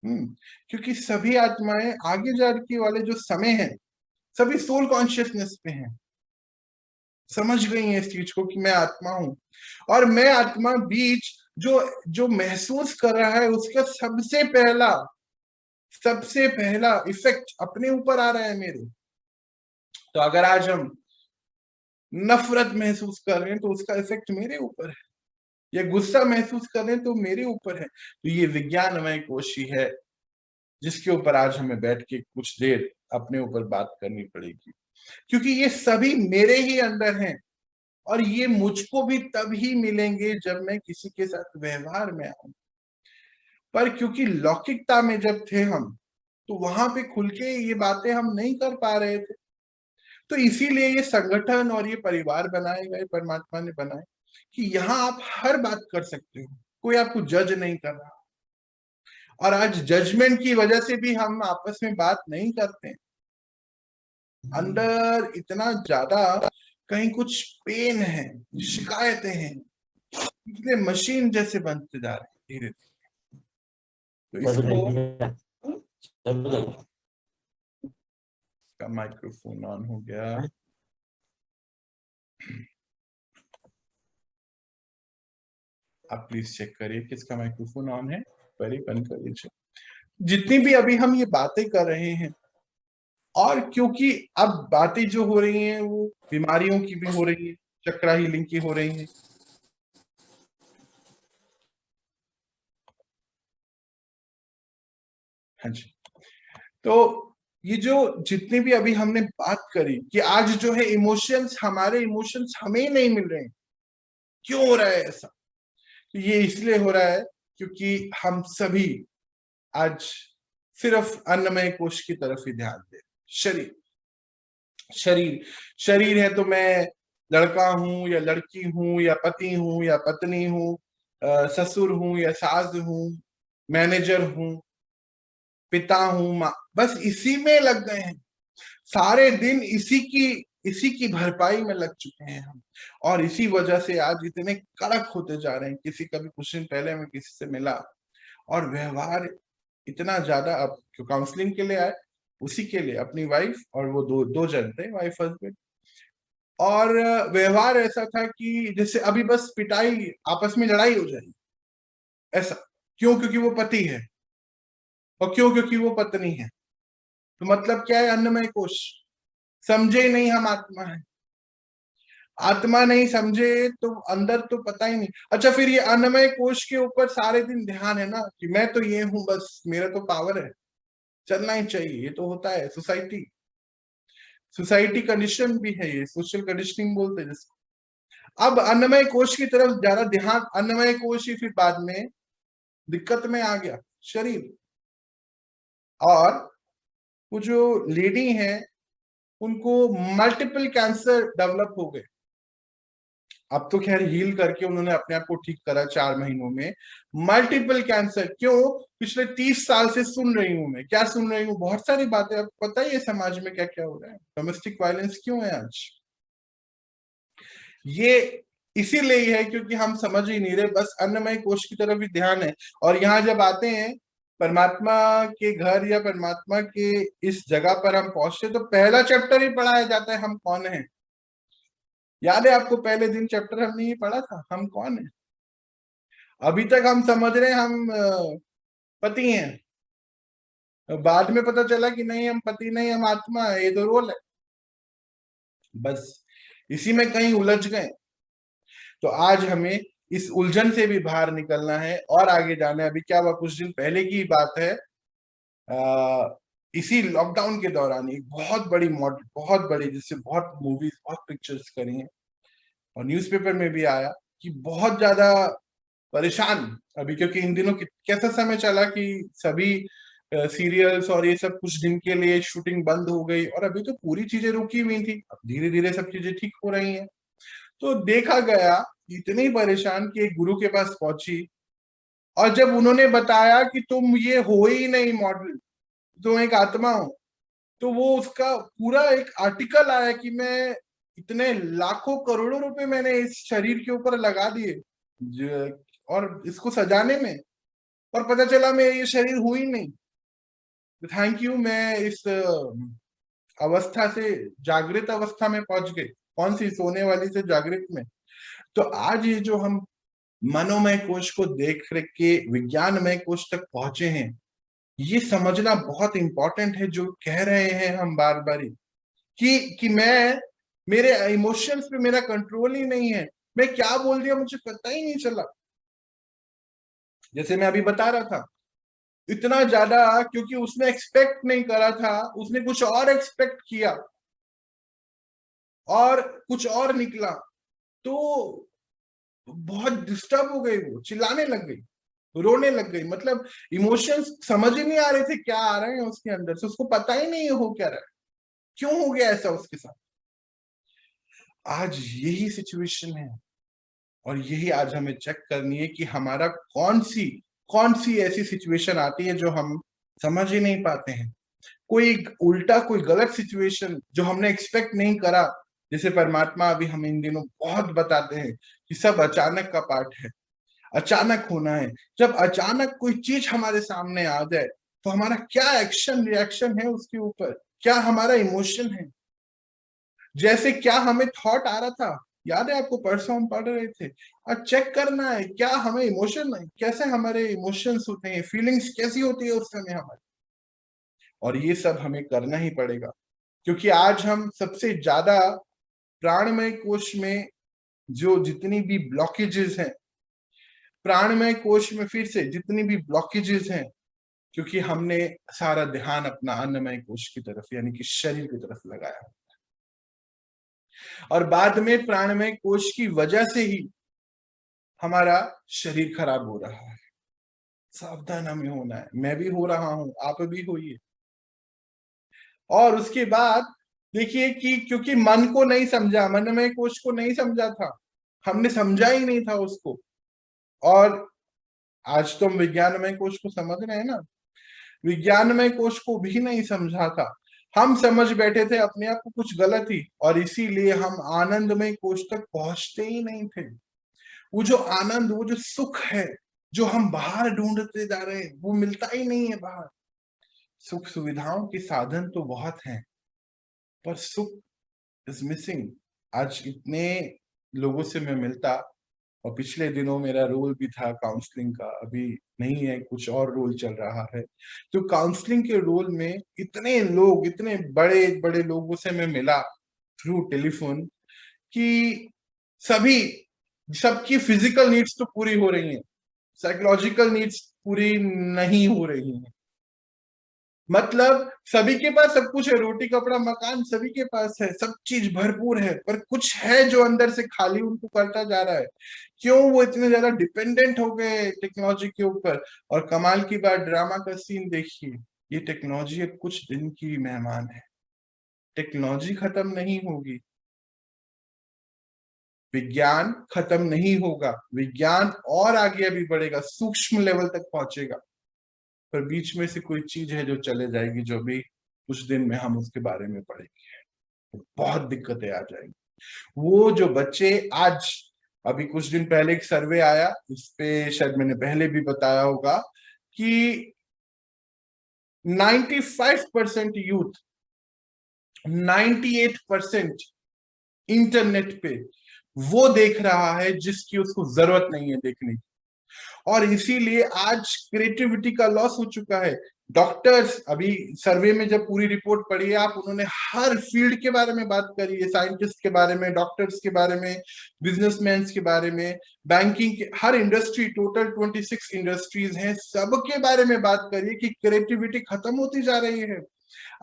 A: क्योंकि सभी आत्माएं आगे जाके वाले जो समय है, सभी सोल कॉन्शियसनेस पे हैं, समझ गई हैं इस चीज को कि मैं आत्मा हूं, और मैं आत्मा बीच जो जो महसूस कर रहा है, उसका सबसे पहला इफेक्ट अपने ऊपर आ रहा है मेरे। तो अगर आज हम नफरत महसूस कर रहे हैं, तो उसका इफेक्ट मेरे ऊपर है, या गुस्सा महसूस कर रहे हैं तो मेरे ऊपर है। तो ये विज्ञानमय कोशी है, जिसके ऊपर आज हमें बैठ के कुछ देर अपने ऊपर बात करनी पड़ेगी, क्योंकि ये सभी मेरे ही अंदर हैं। और ये मुझको भी तभी मिलेंगे जब मैं किसी के साथ व्यवहार में आऊं। पर क्योंकि लौकिकता में जब थे हम, तो वहां पे खुल के ये बातें हम नहीं कर पा रहे थे। तो इसीलिए ये संगठन और ये परिवार बनाए गए, परमात्मा ने बनाए, कि यहाँ आप हर बात कर सकते हो, कोई आपको जज नहीं कर रहा। और आज जजमेंट की वजह से भी हम आपस में बात नहीं करते, अंदर इतना ज्यादा कहीं कुछ पेन है, शिकायतें हैं, इसलिए मशीन जैसे बनते जा रहे हैं धीरे धीरे। तो इसको माइक्रोफोन ऑन हो गया, आप प्लीज चेक करिए किसका माइक्रोफोन ऑन है, पहले बंद कर लीजिए। जितनी भी अभी हम ये बातें कर रहे हैं, और क्योंकि अब बातें जो हो रही हैं वो बीमारियों की भी हो रही है, चक्रा हीलिंग की हो रही है। हाँ जी। तो ये जो जितनी भी अभी हमने बात करी कि आज जो है इमोशंस, हमारे इमोशंस हमें नहीं मिल रहे हैं, क्यों हो रहा है ऐसा? तो ये इसलिए हो रहा है क्योंकि हम सभी आज सिर्फ अन्नमय कोश की तरफ ही ध्यान दें। शरीर शरीर शरीर है तो मैं लड़का हूं या लड़की हूं या पति हूं या पत्नी हूं, ससुर हूं या सास हूं, मैनेजर हूं, पिता हूं, माँ, बस इसी में लग गए हैं। सारे दिन इसी की भरपाई में लग चुके हैं हम, और इसी वजह से आज इतने कड़क होते जा रहे हैं। कभी कुछ दिन पहले मैं किसी से मिला और व्यवहार इतना ज्यादा, अब जो काउंसलिंग के लिए आए उसी के लिए, अपनी वाइफ और वो दो दो जन थे, वाइफ हस्बैंड, और व्यवहार ऐसा था कि जैसे अभी बस पिटाई, आपस में लड़ाई हो जाएगी ऐसा। क्यों? क्योंकि वो पति है, और क्यों? क्योंकि वो पत्नी है। तो मतलब क्या है? अन्नमय कोश समझे ही नहीं हम आत्मा है। आत्मा नहीं समझे तो अंदर तो पता ही नहीं। अच्छा, फिर ये अन्नमय कोश के ऊपर सारे दिन ध्यान है ना कि मैं तो ये हूं, बस मेरा तो पावर है, चलना ही चाहिए, ये तो होता है। सोसाइटी सोसाइटी कंडीशन भी है, ये सोशल कंडीशनिंग बोलते हैं जिसको। अब अन्नमय कोश की तरफ ज्यादा ध्यान, अन्नमय कोश ही फिर बाद में दिक्कत में आ गया, शरीर। और वो जो लेडी है उनको मल्टीपल कैंसर डेवलप हो गए। अब तो खैर हील करके उन्होंने अपने आप को ठीक करा 4 महीनों में। मल्टीपल कैंसर क्यों? पिछले 30 साल से सुन रही हूं मैं, क्या सुन रही हूँ, बहुत सारी बातें। आपको पता ही है समाज में क्या क्या हो रहा है। डोमेस्टिक वायलेंस क्यों है आज? ये इसीलिए है क्योंकि हम समझ ही नहीं रहे, बस अन्नमय कोश की तरफ ही ध्यान है। और यहाँ जब आते हैं परमात्मा के घर या परमात्मा के इस जगह पर हम पहुंचते, तो पहला चैप्टर ही पढ़ाया जाता है, हम कौन है। याद है आपको? पहले दिन चैप्टर हमने ये पढ़ा था, हम कौन है। अभी तक हम समझ रहे हैं हम पति हैं, बाद में पता चला कि नहीं, हम पति नहीं, हम आत्मा है, ये तो रोल है। बस इसी में कहीं उलझ गए। तो आज हमें इस उलझन से भी बाहर निकलना है और आगे जाना है। अभी क्या हुआ, कुछ दिन पहले की बात है, इसी लॉकडाउन के दौरान एक बहुत बड़ी मॉडल, बहुत बड़ी, जिससे बहुत मूवीज, बहुत पिक्चर्स करी हैं और न्यूज़पेपर में भी आया कि बहुत ज्यादा परेशान अभी, क्योंकि इन दिनों कैसा समय चला कि सभी सीरियल्स और ये सब कुछ दिन के लिए शूटिंग बंद हो गई, और अभी तो पूरी चीजें रुकी हुई थी। अब धीरे धीरे सब चीजें ठीक हो रही हैं। तो देखा गया इतनी परेशान कि एक गुरु के पास पहुंची, और जब उन्होंने बताया कि तुम ये हो ही नहीं मॉडल, तुम एक आत्मा हो, तो वो उसका पूरा एक आर्टिकल आया कि मैं इतने लाखों करोड़ों रुपए मैंने इस शरीर के ऊपर लगा दिए और इसको सजाने में, और पता चला मैं ये शरीर हूं ही नहीं। थैंक यू, मैं इस अवस्था से जागृत अवस्था में पहुंच गई। कौन सी? सोने वाली से जागृत में। तो आज ये जो हम मनोमय कोश को देख रेख के विज्ञानमय कोश तक पहुंचे हैं, ये समझना बहुत इंपॉर्टेंट है। जो कह रहे हैं हम बार बार कि मैं, मेरे इमोशंस पे मेरा कंट्रोल ही नहीं है, मैं क्या बोल दिया मुझे पता ही नहीं चला। जैसे मैं अभी बता रहा था, इतना ज्यादा, क्योंकि उसने एक्सपेक्ट नहीं करा था, उसने कुछ और एक्सपेक्ट किया और कुछ और निकला, तो बहुत डिस्टर्ब हो गई, वो चिल्लाने लग गई, रोने लग गई। मतलब इमोशंस समझ ही नहीं आ रहे थे क्या आ रहे हैं उसके अंदर से, उसको पता ही नहीं हो क्या रहा है, क्यों हो गया ऐसा उसके साथ। आज यही सिचुएशन है, और यही आज हमें चेक करनी है कि हमारा कौन सी ऐसी सिचुएशन आती है जो हम समझ ही नहीं पाते हैं। कोई उल्टा, कोई गलत सिचुएशन जो हमने एक्सपेक्ट नहीं करा। जैसे परमात्मा अभी हम इन दिनों बहुत बताते हैं कि सब अचानक का पार्ट है, अचानक होना है। जब अचानक कोई चीज हमारे सामने आ जाए तो हमारा क्या एक्शन रिएक्शन है उसके ऊपर, क्या हमारा इमोशन है। जैसे क्या हमें थॉट आ रहा था, याद है आपको? परसों हम पढ़ रहे थे। और चेक करना है क्या हमें इमोशन है, कैसे हमारे इमोशंस होते हैं, फीलिंग्स कैसी होती है उस समय हमारी। और ये सब हमें करना ही पड़ेगा, क्योंकि आज हम सबसे ज्यादा प्राणमय कोश में जो जितनी भी ब्लॉकेजेस हैं, प्राणमय कोश में फिर से जितनी भी ब्लॉकेजेस हैं, क्योंकि हमने सारा ध्यान अपना अन्नमय कोश की तरफ यानी कि शरीर की तरफ लगाया, और बाद में प्राणमय कोश की वजह से ही हमारा शरीर खराब हो रहा है। सावधान हमें होना है। मैं भी हो रहा हूं, आप भी होइए। और उसके बाद देखिए कि क्योंकि मन को नहीं समझा, मनमय कोश को नहीं समझा था, हमने समझा ही नहीं था उसको। और आज तो हम विज्ञानमय कोश को समझ रहे हैं ना, विज्ञानमय कोश को भी नहीं समझा था। हम समझ बैठे थे अपने आप को कुछ गलत ही, और इसीलिए हम आनंदमय कोश तक पहुंचते ही नहीं थे। वो जो आनंद, वो जो सुख है, जो हम बाहर ढूंढते जा रहे हैं, वो मिलता ही नहीं है बाहर। सुख सुविधाओं के साधन तो बहुत हैं, पर सुख इज मिसिंग। आज इतने लोगों से मैं मिलता, और पिछले दिनों मेरा रोल भी था काउंसलिंग का, अभी नहीं है, कुछ और रोल चल रहा है। तो काउंसलिंग के रोल में इतने लोग, इतने बड़े बड़े लोगों से मैं मिला थ्रू टेलीफोन, कि सभी, सबकी फिजिकल नीड्स तो पूरी हो रही हैं, साइकोलॉजिकल नीड्स पूरी नहीं हो रही हैं। मतलब सभी के पास सब कुछ है, रोटी कपड़ा मकान सभी के पास है, सब चीज भरपूर है, पर कुछ है जो अंदर से खाली उनको करता जा रहा है। क्यों? वो इतने ज्यादा डिपेंडेंट हो गए टेक्नोलॉजी के ऊपर। और कमाल की बात, ड्रामा का सीन देखिए, ये टेक्नोलॉजी अब कुछ दिन की मेहमान है, टेक्नोलॉजी खत्म नहीं होगी, विज्ञान खत्म नहीं होगा, विज्ञान और आगे अभी बढ़ेगा, सूक्ष्म लेवल तक पहुंचेगा। पर बीच में से कोई चीज है जो चले जाएगी, जो भी कुछ दिन में हम उसके बारे में पढ़ेंगे, तो बहुत दिक्कतें आ जाएंगी। वो जो बच्चे आज, अभी कुछ दिन पहले एक सर्वे आया, इस पे शायद मैंने पहले भी बताया होगा, कि 95% यूथ, 98% इंटरनेट पे वो देख रहा है जिसकी उसको जरूरत नहीं है देखने की। और इसीलिए आज क्रिएटिविटी का लॉस हो चुका है। डॉक्टर्स, अभी सर्वे में जब पूरी रिपोर्ट पढ़ी है आप, उन्होंने हर फील्ड के बारे में बात करी है, साइंटिस्ट के बारे में, डॉक्टर्स के बारे में, बिजनेसमैन के बारे में, बैंकिंग के, हर इंडस्ट्री, टोटल 26 इंडस्ट्रीज हैं, सबके बारे में बात करिए कि क्रिएटिविटी खत्म होती जा रही है।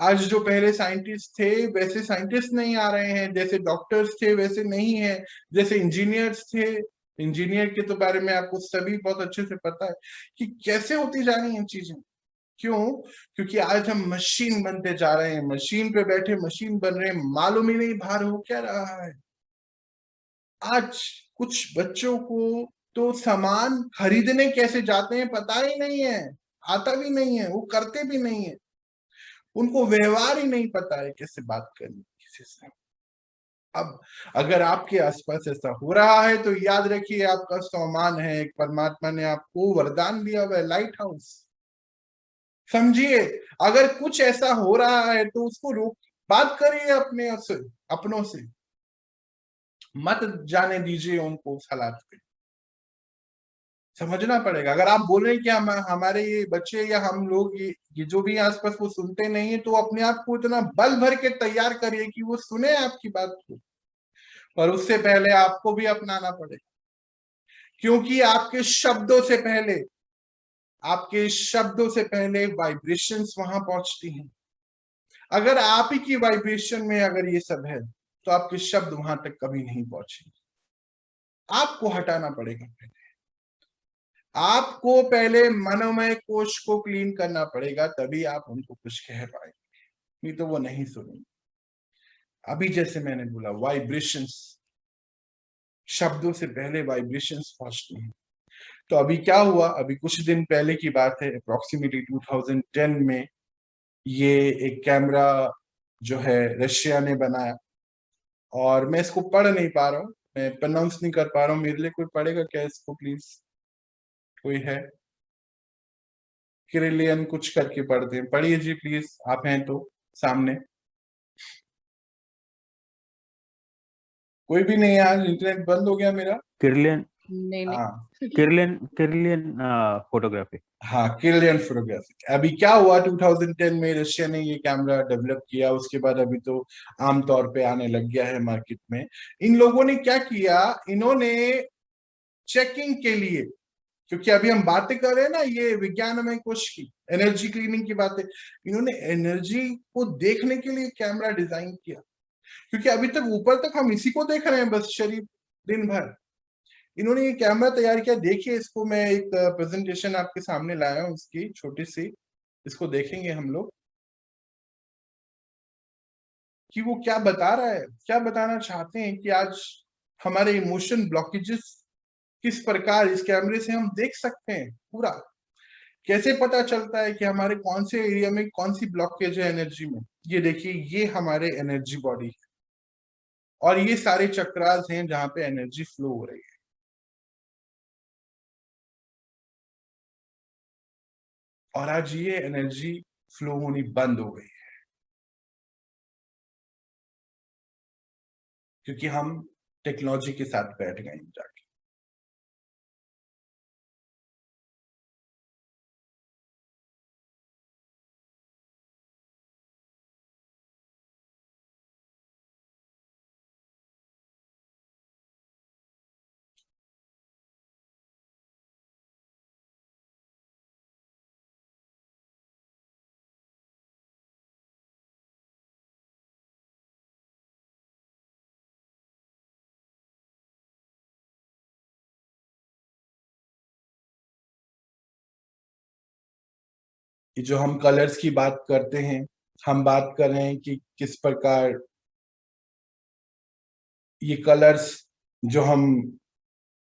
A: आज जो पहले साइंटिस्ट थे वैसे साइंटिस्ट नहीं आ रहे हैं, जैसे डॉक्टर्स थे वैसे नहीं है, जैसे इंजीनियर्स थे। इंजीनियर के तो बारे में आपको सभी बहुत अच्छे से पता है कि कैसे होती जा रही हैं चीजें। क्यों? क्योंकि आज हम मशीन बनते जा रहे हैं, मशीन पे बैठे मशीन बन रहे हैं, मालूम ही नहीं बाहर हो क्या रहा है। आज कुछ बच्चों को तो सामान खरीदने कैसे जाते हैं पता ही नहीं है, आता भी नहीं है, वो करते भी नहीं है, उनको व्यवहार ही नहीं पता है कैसे बात करनी किसी से। अब अगर आपके आसपास ऐसा हो रहा है तो याद रखिए, आपका सम्मान है, एक परमात्मा ने आपको वरदान दिया हुआ है, लाइट हाउस। समझिए, अगर कुछ ऐसा हो रहा है तो उसको रोक, बात करिए अपने से, अपनों से, मत जाने दीजिए उनको उस हालात पे। समझना पड़ेगा। अगर आप बोल रहे हैं कि हमारे ये बच्चे या हम लोग, ये जो भी आसपास वो सुनते नहीं है, तो अपने आप को इतना बल भर के तैयार करिए कि वो सुने आपकी बात को। पर उससे पहले आपको भी अपनाना पड़ेगा, क्योंकि आपके शब्दों से पहले वाइब्रेशंस वहां पहुंचती हैं। अगर आप ही की वाइब्रेशन में अगर ये सब है, तो आपके शब्द वहां तक कभी नहीं पहुंचेंगे। आपको हटाना पड़ेगा पहले, आपको पहले मनोमय कोश को क्लीन करना पड़ेगा, तभी आप उनको कुछ कह पाएंगे, नहीं तो वो नहीं सुनेंगे। अभी जैसे मैंने बोला, वाइब्रेशंस, शब्दों से पहले वाइब्रेशंस पहुंचती हैं। तो अभी क्या हुआ, अभी कुछ दिन पहले की बात है, अप्रोक्सीमेटली 2010 में ये एक कैमरा जो है रशिया ने बनाया, और मैं इसको पढ़ नहीं पा रहा हूँ, मैं प्रोनाउंस नहीं कर पा रहा हूँ, मेरे लिए कोई पढ़ेगा क्या इसको प्लीज? कोई है? किरिलियन कुछ करके पढ़ते हैं, पढ़िए जी प्लीज, आप हैं तो सामने। कोई भी नहीं है, आज इंटरनेट बंद हो गया मेरा।
B: किरलियन,
C: नहीं नहीं
A: हाँ
B: किरलियन फोटोग्राफी।
A: हाँ, किरिलियन फोटोग्राफी। अभी क्या हुआ, 2010 में रशिया ने ये कैमरा डेवलप किया, उसके बाद अभी तो आमतौर पे आने लग गया है मार्केट में। इन लोगों ने क्या किया, इन्होंने चेकिंग के लिए, क्योंकि अभी हम बातें कर रहे हैं ना ये विज्ञानमय कोश की, एनर्जी क्लीनिंग की बातें, इन्होंने एनर्जी को देखने के लिए कैमरा डिजाइन किया। क्योंकि अभी तक ऊपर तक हम इसी को देख रहे हैं बस, शरीर दिन भर। इन्होंने ये कैमरा तैयार किया। देखिए इसको, मैं एक प्रेजेंटेशन आपके सामने लाया हूँ इसकी छोटी सी, इसको देखेंगे हम लोग कि वो क्या बता रहा है, क्या बताना चाहते हैं कि आज हमारे इमोशन ब्लॉकेजेस किस प्रकार इस कैमरे से हम देख सकते हैं। पूरा कैसे पता चलता है कि हमारे कौन से एरिया में कौन सी ब्लॉकेज है एनर्जी में। ये देखिए, ये हमारे एनर्जी बॉडी है और ये सारे चक्रास हैं जहां पे एनर्जी फ्लो हो रही है। और आज ये एनर्जी फ्लो होनी बंद हो गई है क्योंकि हम टेक्नोलॉजी के साथ बैठ गए हैं जाके। कि जो हम कलर्स की बात करते हैं, हम बात कर रहे हैं कि किस प्रकार ये कलर्स जो हम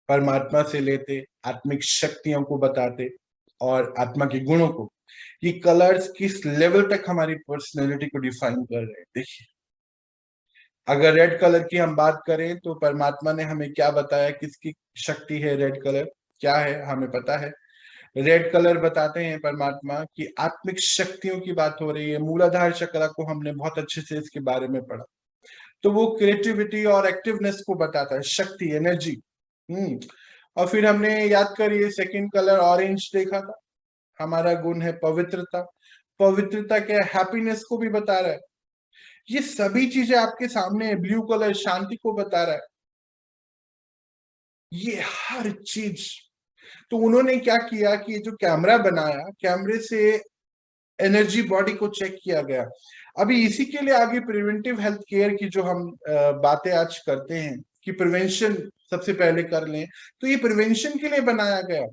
A: परमात्मा से लेते, आत्मिक शक्तियों को बताते और आत्मा के गुणों को, ये कलर्स किस लेवल तक हमारी पर्सनैलिटी को डिफाइन कर रहे हैं। देखिए, अगर रेड कलर की हम बात करें तो परमात्मा ने हमें क्या बताया, किसकी शक्ति है रेड कलर, क्या है हमें पता है। रेड कलर बताते हैं परमात्मा की आत्मिक शक्तियों की बात हो रही है। मूलाधार चक्र को हमने बहुत अच्छे से इसके बारे में पढ़ा, तो वो क्रिएटिविटी और एक्टिवनेस को बताता है, शक्ति, एनर्जी। और फिर हमने याद करिए सेकंड कलर ऑरेंज देखा था, हमारा गुण है पवित्रता। पवित्रता क्या, हैप्पीनेस को भी बता रहा है। ये सभी चीजें आपके सामने है। ब्लू कलर शांति को बता रहा है। ये हर चीज, तो उन्होंने क्या किया कि जो कैमरा बनाया, कैमरे से एनर्जी बॉडी को चेक किया गया। अभी इसी के लिए आगे प्रिवेंटिव हेल्थ केयर की जो हम बातें आज करते हैं कि प्रिवेंशन सबसे पहले कर लें, तो ये प्रिवेंशन के लिए बनाया गया।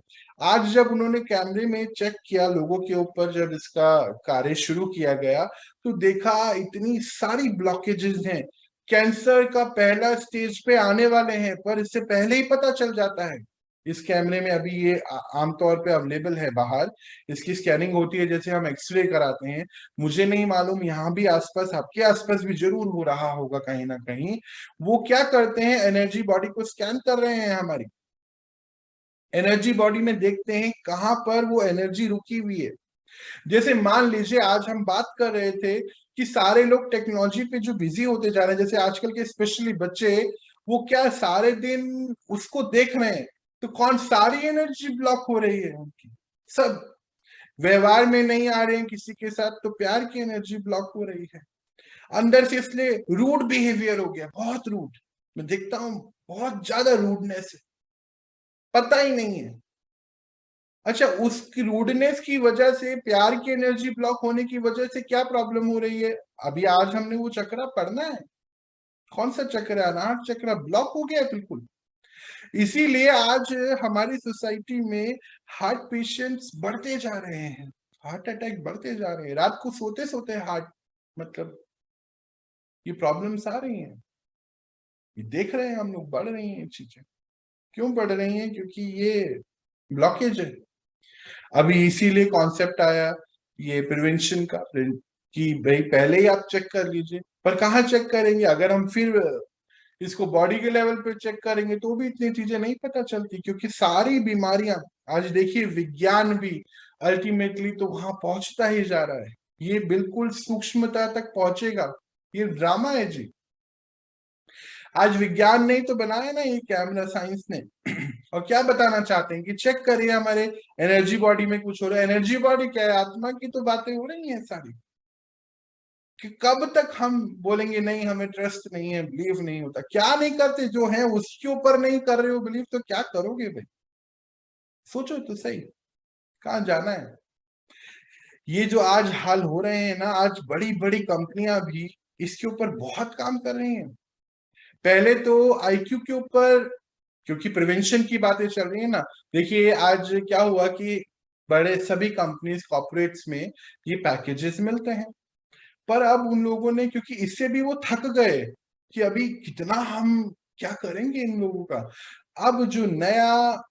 A: आज जब उन्होंने कैमरे में चेक किया लोगों के ऊपर, जब इसका कार्य शुरू किया गया, तो देखा इतनी सारी ब्लॉकेजेस हैं, कैंसर का पहला स्टेज पे आने वाले हैं, पर इससे पहले ही पता चल जाता है। इस कैमरे में अभी ये आमतौर पे अवेलेबल है बाहर, इसकी स्कैनिंग होती है जैसे हम एक्सरे कराते हैं। मुझे नहीं मालूम, यहाँ भी आसपास, आपके आसपास भी जरूर हो रहा होगा कहीं ना कहीं। वो क्या करते हैं, एनर्जी बॉडी को स्कैन कर रहे हैं। हमारी एनर्जी बॉडी में देखते हैं कहाँ पर वो एनर्जी रुकी हुई है। जैसे मान लीजिए आज हम बात कर रहे थे कि सारे लोग टेक्नोलॉजी पे जो बिजी होते जा रहे हैं, जैसे आजकल के स्पेशली बच्चे, वो क्या सारे दिन उसको देख रहे हैं, तो कौन सारी एनर्जी ब्लॉक हो रही है उनकी। सब व्यवहार में नहीं आ रहे हैं किसी के साथ, तो प्यार की एनर्जी ब्लॉक हो रही है अंदर से। इसलिए रूड बिहेवियर हो गया, बहुत रूड। मैं देखता हूं बहुत ज्यादा रूडनेस है, पता ही नहीं है। अच्छा, उसकी रूडनेस की वजह से, प्यार की एनर्जी ब्लॉक होने की वजह से क्या प्रॉब्लम हो रही है। अभी आज हमने वो चक्रा पढ़ना है, कौन सा चक्र है, अनाहत चक्र ब्लॉक हो गया बिल्कुल। इसीलिए आज हमारी सोसाइटी में हार्ट पेशेंट्स बढ़ते जा रहे हैं, हार्ट अटैक बढ़ते जा रहे हैं, रात को सोते सोते हार्ट, मतलब ये प्रॉब्लम्स आ रही हैं। ये देख रहे हैं हम लोग, बढ़ रही हैं चीजें। क्यों बढ़ रही हैं, क्योंकि ये ब्लॉकेज है। अभी इसीलिए कॉन्सेप्ट आया ये प्रिवेंशन का, कि भाई पहले ही आप चेक कर लीजिए। पर कहाँ चेक करेंगे, अगर हम फिर इसको बॉडी के लेवल पे चेक करेंगे तो भी इतनी चीजें नहीं पता चलती, क्योंकि सारी बीमारियां, आज देखिए विज्ञान भी अल्टीमेटली तो वहां पहुंचता ही जा रहा है। ये बिल्कुल सूक्ष्मता तक पहुंचेगा, ये ड्रामा है जी। आज विज्ञान ने तो बनाया ना ये कैमरा, साइंस ने। और क्या बताना चाहते हैं कि चेक करिए हमारे एनर्जी बॉडी में कुछ हो रहा है। एनर्जी बॉडी क्या है, आत्मा की तो बातें हो रही हैं सारी। कि कब तक हम बोलेंगे नहीं, हमें ट्रस्ट नहीं है, बिलीव नहीं होता। क्या नहीं करते, जो है उसके ऊपर नहीं कर रहे हो बिलीव, तो क्या करोगे भाई, सोचो तो सही, कहाँ जाना है। ये जो आज हाल हो रहे हैं ना, आज बड़ी बड़ी कंपनियां भी इसके ऊपर बहुत काम कर रही हैं। पहले तो आईक्यू के ऊपर क्योंकि प्रिवेंशन की बातें चल रही है ना। देखिए आज क्या हुआ कि बड़े सभी कंपनीज कॉर्पोरेट्स में ये पैकेजेस मिलते हैं, पर अब उन लोगों ने, क्योंकि इससे भी वो थक गए कि अभी कितना हम क्या करेंगे इन लोगों का, अब जो नया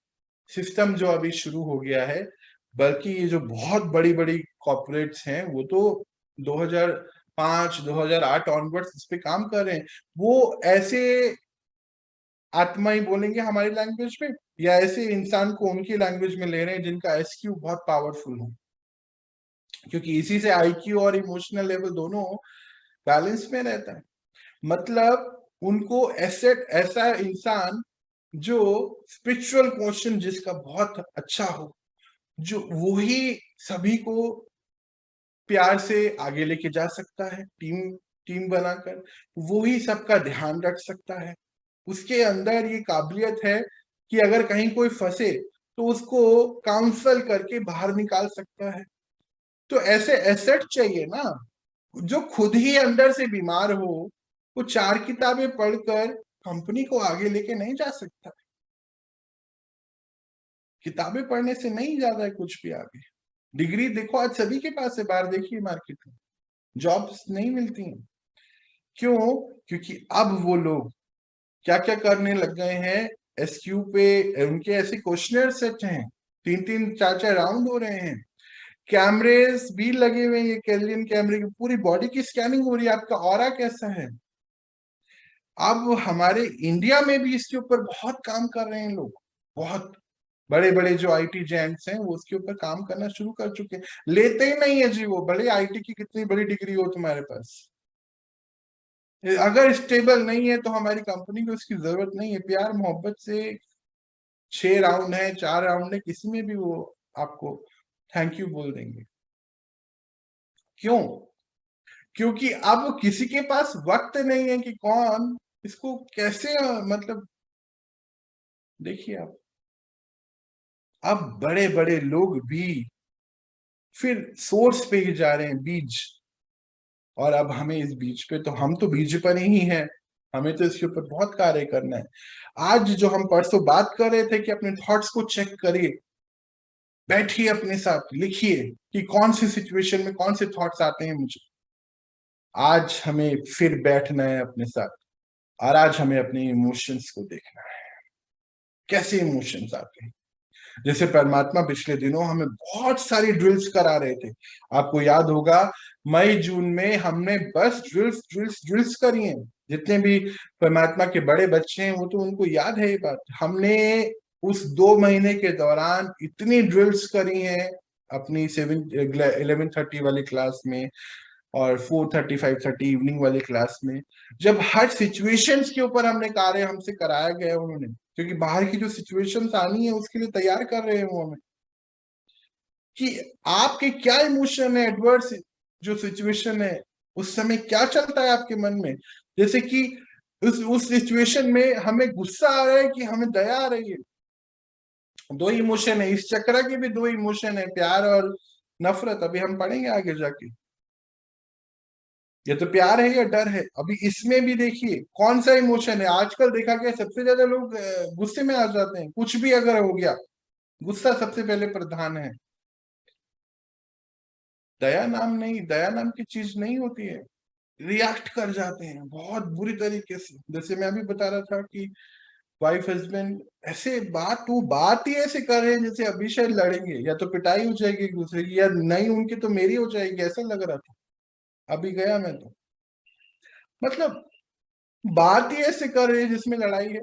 A: सिस्टम जो अभी शुरू हो गया है, बल्कि ये जो बहुत बड़ी बड़ी कॉर्पोरेट्स हैं वो तो 2005 2008 ऑनवर्ड्स इस पे काम कर रहे हैं, वो ऐसे आत्मा ही बोलेंगे हमारी लैंग्वेज में, या ऐसे इंसान को उनकी लैंग्वेज में ले रहे हैं जिनका एसक्यू बहुत पावरफुल हो, क्योंकि इसी से आईक्यू और इमोशनल लेवल दोनों बैलेंस में रहता है। मतलब उनको एसेट ऐसा इंसान जो स्पिरिचुअल क्वेश्चन जिसका बहुत अच्छा हो, जो वही सभी को प्यार से आगे लेके जा सकता है, टीम टीम बनाकर वो ही सबका ध्यान रख सकता है, उसके अंदर ये काबिलियत है कि अगर कहीं कोई फंसे तो उसको काउंसल करके बाहर निकाल सकता है। तो ऐसे एसेट चाहिए ना, जो खुद ही अंदर से बीमार हो, वो 4 किताबें पढ़कर कंपनी को आगे लेके नहीं जा सकता। किताबें पढ़ने से नहीं ज्यादा है कुछ भी आगे। डिग्री देखो आज सभी के पास है, बाहर देखिए मार्केट में जॉब्स नहीं मिलती हैं। क्यों? क्योंकि अब वो लोग क्या क्या करने लग गए हैं, एसक्यू पे उनके ऐसे क्वेश्चनर सेट हैं, 3 3 4 4 राउंड हो रहे हैं, कैमरेस भी लगे हुए हैं, ये कैलियन कैमरे की पूरी बॉडी की स्कैनिंग हो रही है, आपका ऑरा कैसा है। अब हमारे इंडिया में भी इसके ऊपर बहुत काम कर रहे हैं लोग, बहुत बड़े बड़े जो आईटी जेंट्स हैं वो उसके ऊपर काम करना शुरू कर चुके हैं। लेते ही नहीं है जी, वो बड़े आईटी की कितनी बड़ी डिग्री हो तुम्हारे पास, अगर स्टेबल नहीं है तो हमारी कंपनी को उसकी जरूरत नहीं है। प्यार मोहब्बत से 6 राउंड है, 4 राउंड है, किसी में भी वो आपको थैंक यू बोल देंगे। क्यों? क्योंकि अब किसी के पास वक्त नहीं है कि कौन इसको कैसे, मतलब देखिए आप, अब बड़े बड़े लोग भी फिर सोर्स पे ही जा रहे हैं, बीज। और अब हमें इस बीज पे, तो हम तो बीज पर ही हैं, हमें तो इसके ऊपर बहुत कार्य करना है। आज जो हम परसों बात कर रहे थे कि अपने थॉट्स को चेक करिए, बैठिए अपने साथ लिखिए कि कौन सी सिचुएशन में कौन से थॉट्स आते हैं मुझे। आज हमें फिर बैठना है अपने साथ, और आज हमें अपने इमोशंस को देखना है, कैसे इमोशंस आते हैं। जैसे परमात्मा पिछले दिनों हमें बहुत सारी ड्रिल्स करा रहे थे, आपको याद होगा मई जून में हमने बस ड्रिल्स ड्रिल्स ड्रिल्स करी हैं। जितने भी परमात्मा के बड़े बच्चे हैं वो तो उनको याद है ये बात, हमने उस 2 महीने के दौरान इतनी ड्रिल्स करी हैं अपनी 11:30 वाली क्लास में और 4:30 5:30 इवनिंग वाली क्लास में, जब हर सिचुएशंस के ऊपर हमने कार्य हमसे कराया गया उन्होंने, क्योंकि बाहर की जो सिचुएशंस आनी है उसके लिए तैयार कर रहे हैं वो हमें, कि आपके क्या इमोशन है, एडवर्स जो सिचुएशन है उस समय क्या चलता है आपके मन में। जैसे कि उस सिचुएशन में हमें गुस्सा आ रहा है कि हमें दया आ रही है, दो इमोशन है, इस चक्र के भी 2 इमोशन है, प्यार और नफरत। अभी हम पढ़ेंगे आगे जाके, ये तो प्यार है या डर है। अभी इसमें भी देखिए कौन सा इमोशन है, आजकल देखा गया सबसे ज्यादा लोग गुस्से में आ जाते हैं, कुछ भी अगर हो गया गुस्सा सबसे पहले प्रधान है। दया नाम नहीं, दया नाम की चीज नहीं होती है, रिएक्ट कर जाते हैं बहुत बुरी तरीके से। जैसे मैं अभी बता रहा था कि वाइफ हस्बैंड ऐसे बात ही ऐसे कर रहे हैं जैसे अभी शायद लड़ेंगे, या तो पिटाई हो जाएगी एक दूसरे की, या नहीं उनकी तो मेरी हो जाएगी, ऐसा लग रहा था अभी गया मैं तो। मतलब बात ही ऐसे कर रहे हैं जिसमें लड़ाई है।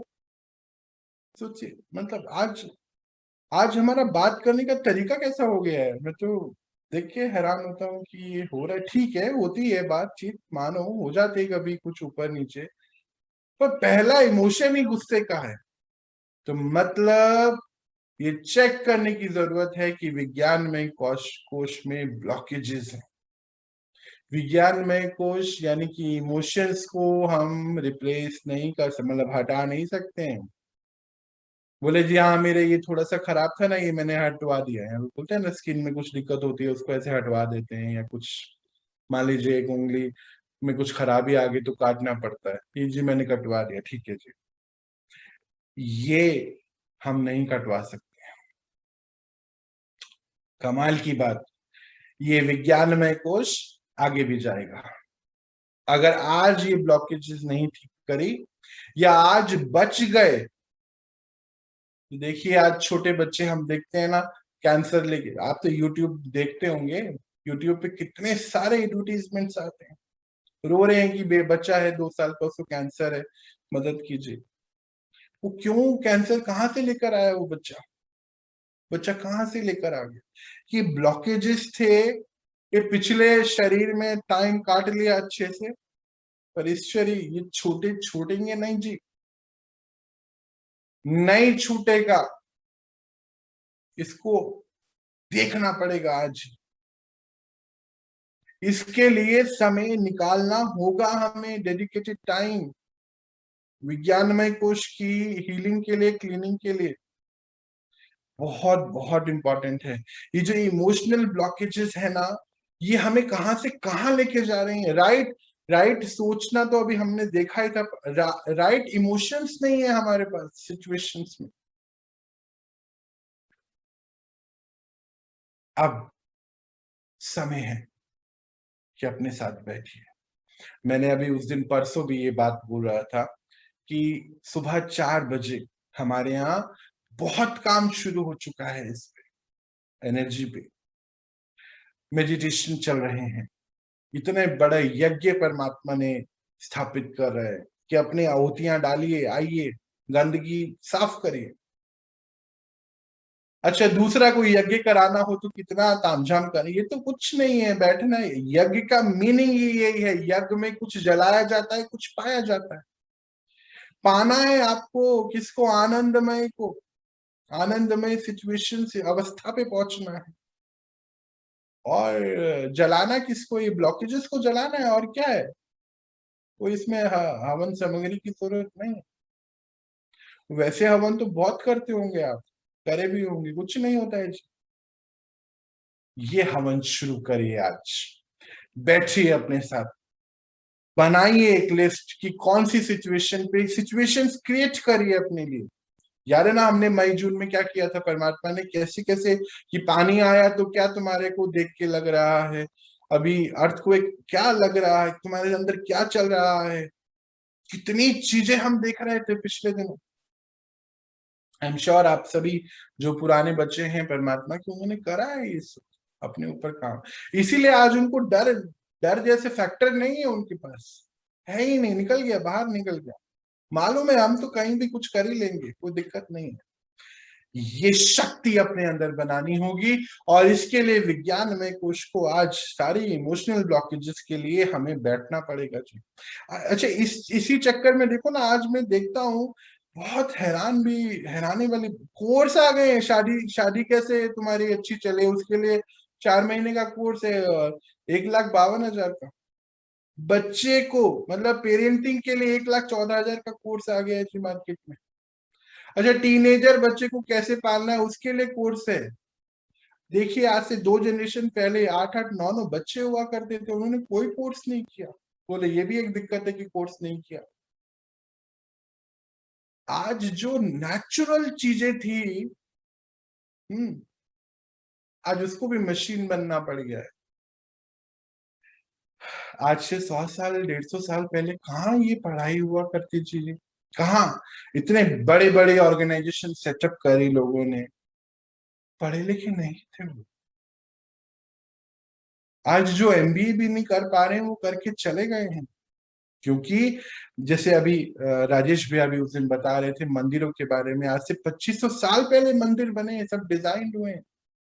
A: सोचिए, मतलब आज आज हमारा बात करने का तरीका कैसा हो गया है। मैं तो देख के हैरान होता हूँ कि ये हो रहा है। ठीक है, होती है बातचीत, मानो हो जाती है कभी कुछ ऊपर नीचे, पर पहला इमोशन ही गुस्से का है। तो मतलब ये चेक करने की जरूरत है कि विज्ञान में कोश में ब्लॉकेजेस हैं। विज्ञान में कोश यानी कि इमोशंस को हम रिप्लेस नहीं कर सकते, मतलब हटा नहीं सकते हैं। बोले जी हाँ मेरे ये थोड़ा सा खराब था ना, ये मैंने हटवा दिया है। बोलते हैं ना स्किन में कुछ दिक्कत होती है उसको ऐसे हटवा देते हैं, या कुछ मान लीजिए एक उंगली में कुछ खराबी आ गई तो काटना पड़ता है, ये जी मैंने कटवा दिया, ठीक है जी। ये हम नहीं कटवा सकते। कमाल की बात, ये विज्ञानमय कोश आगे भी जाएगा। अगर आज ये ब्लॉकेजेस नहीं ठीक करी या आज बच गए, देखिए आज छोटे बच्चे हम देखते हैं ना कैंसर लेके, आप तो यूट्यूब देखते होंगे, यूट्यूब पे कितने सारे एडवर्टीजमेंट्स आते हैं, रो रहे हैं कि बच्चा है 2 साल का, उसको कैंसर है, मदद कीजिए। वो क्यों, कैंसर कहाँ से लेकर आया वो बच्चा, बच्चा कहाँ से लेकर आ गया? कि ब्लॉकेजेस थे, ये पिछले शरीर में टाइम काट लिया अच्छे से, पर इस शरीर ये छूटेंगे नहीं जी, नहीं छूटेगा, इसको देखना पड़ेगा आज। इसके लिए समय निकालना होगा हमें, डेडिकेटेड टाइम, विज्ञानमय कोश की हीलिंग के लिए, क्लीनिंग के लिए बहुत बहुत इंपॉर्टेंट है। ये जो इमोशनल ब्लॉकेजेस है ना, ये हमें कहां से कहां लेके जा रहे हैं। राइट सोचना तो अभी हमने देखा ही था, राइट इमोशंस नहीं है हमारे पास सिचुएशंस में। अब समय है कि अपने साथ बैठिए। मैंने अभी उस दिन परसों भी ये बात बोल रहा था कि सुबह 4 बजे हमारे यहाँ बहुत काम शुरू हो चुका है, इस पे एनर्जी पे मेडिटेशन चल रहे हैं। इतने बड़े यज्ञ परमात्मा ने स्थापित कर रहे हैं कि अपनी आहुतियां डालिए, आइए गंदगी साफ करिए। अच्छा, दूसरा कोई यज्ञ कराना हो तो कितना तामझाम करें, ये तो कुछ नहीं है, बैठना है। यज्ञ का मीनिंग ही यही है, यज्ञ में कुछ जलाया जाता है, कुछ पाया जाता है। पाना है आपको किसको, आनंदमय को, आनंदमय सिचुएशन से अवस्था पे पहुंचना है। और जलाना किसको, ये ब्लॉकेजेस को जलाना है, और क्या है। तो इसमें हवन सामग्री की जरूरत नहीं है। वैसे हवन तो बहुत करते होंगे आप, करे भी होंगे, कुछ नहीं होता है जी। ये हवन शुरू करिए आज, बैठिए अपने साथ, बनाइए एक लिस्ट कि कौन सी सिचुएशन पे, सिचुएशंस क्रिएट करिए अपने लिए। याद है ना हमने मई जून में क्या किया था, परमात्मा ने कैसे कैसे कि पानी आया तो क्या तुम्हारे को देख के लग रहा है, अभी अर्थक्वेक क्या लग रहा है, तुम्हारे अंदर क्या चल रहा है, कितनी चीजें हम देख रहे थे पिछले दिनों। आई एम श्योर आप सभी जो पुराने बच्चे हैं परमात्मा के, उन्होंने करा है इस अपने ऊपर काम, इसीलिए आज उनको डर डर जैसे फैक्टर नहीं है उनके पास, है ही नहीं, निकल गया, बाहर निकल गया। मालूम है हम तो कहीं भी कुछ कर ही लेंगे, कोई दिक्कत नहीं है। ये शक्ति अपने अंदर बनानी होगी, और इसके लिए विज्ञान में कोश को आज सारी इमोशनल ब्लॉकेजेस के लिए हमें बैठना पड़ेगा जी। अच्छा, इसी चक्कर में देखो ना, आज मैं देखता हूँ बहुत हैरानी वाली कोर्स आ गए हैं। शादी शादी कैसे तुम्हारी अच्छी चले उसके लिए 4 महीने का कोर्स है, 1,52,000 का। बच्चे को मतलब पेरेंटिंग के लिए 1,14,000 का कोर्स आ गया है जी मार्केट में। अच्छा, टीनेजर बच्चे को कैसे पालना है उसके लिए कोर्स है। देखिए आज से 2 जनरेशन पहले 8-8 9-9 बच्चे हुआ करते थे, उन्होंने कोई कोर्स नहीं किया। बोले ये भी एक दिक्कत है कि कोर्स नहीं किया। आज जो नेचुरल चीजें थी, आज उसको भी मशीन बनना पड़ गया है। आज से 100 साल 150 साल पहले कहाँ ये पढ़ाई हुआ करती चीजें, कहाँ इतने बड़े बड़े ऑर्गेनाइजेशन सेटअप करे लोगों ने, पढ़े लिखे नहीं थे वो। आज जो एमबीए भी नहीं कर पा रहे हैं वो करके चले गए हैं। क्योंकि जैसे अभी राजेश भैया भी उस दिन बता रहे थे मंदिरों के बारे में, आज से 2500 साल पहले मंदिर बने हैं, सब डिजाइन हुए हैं।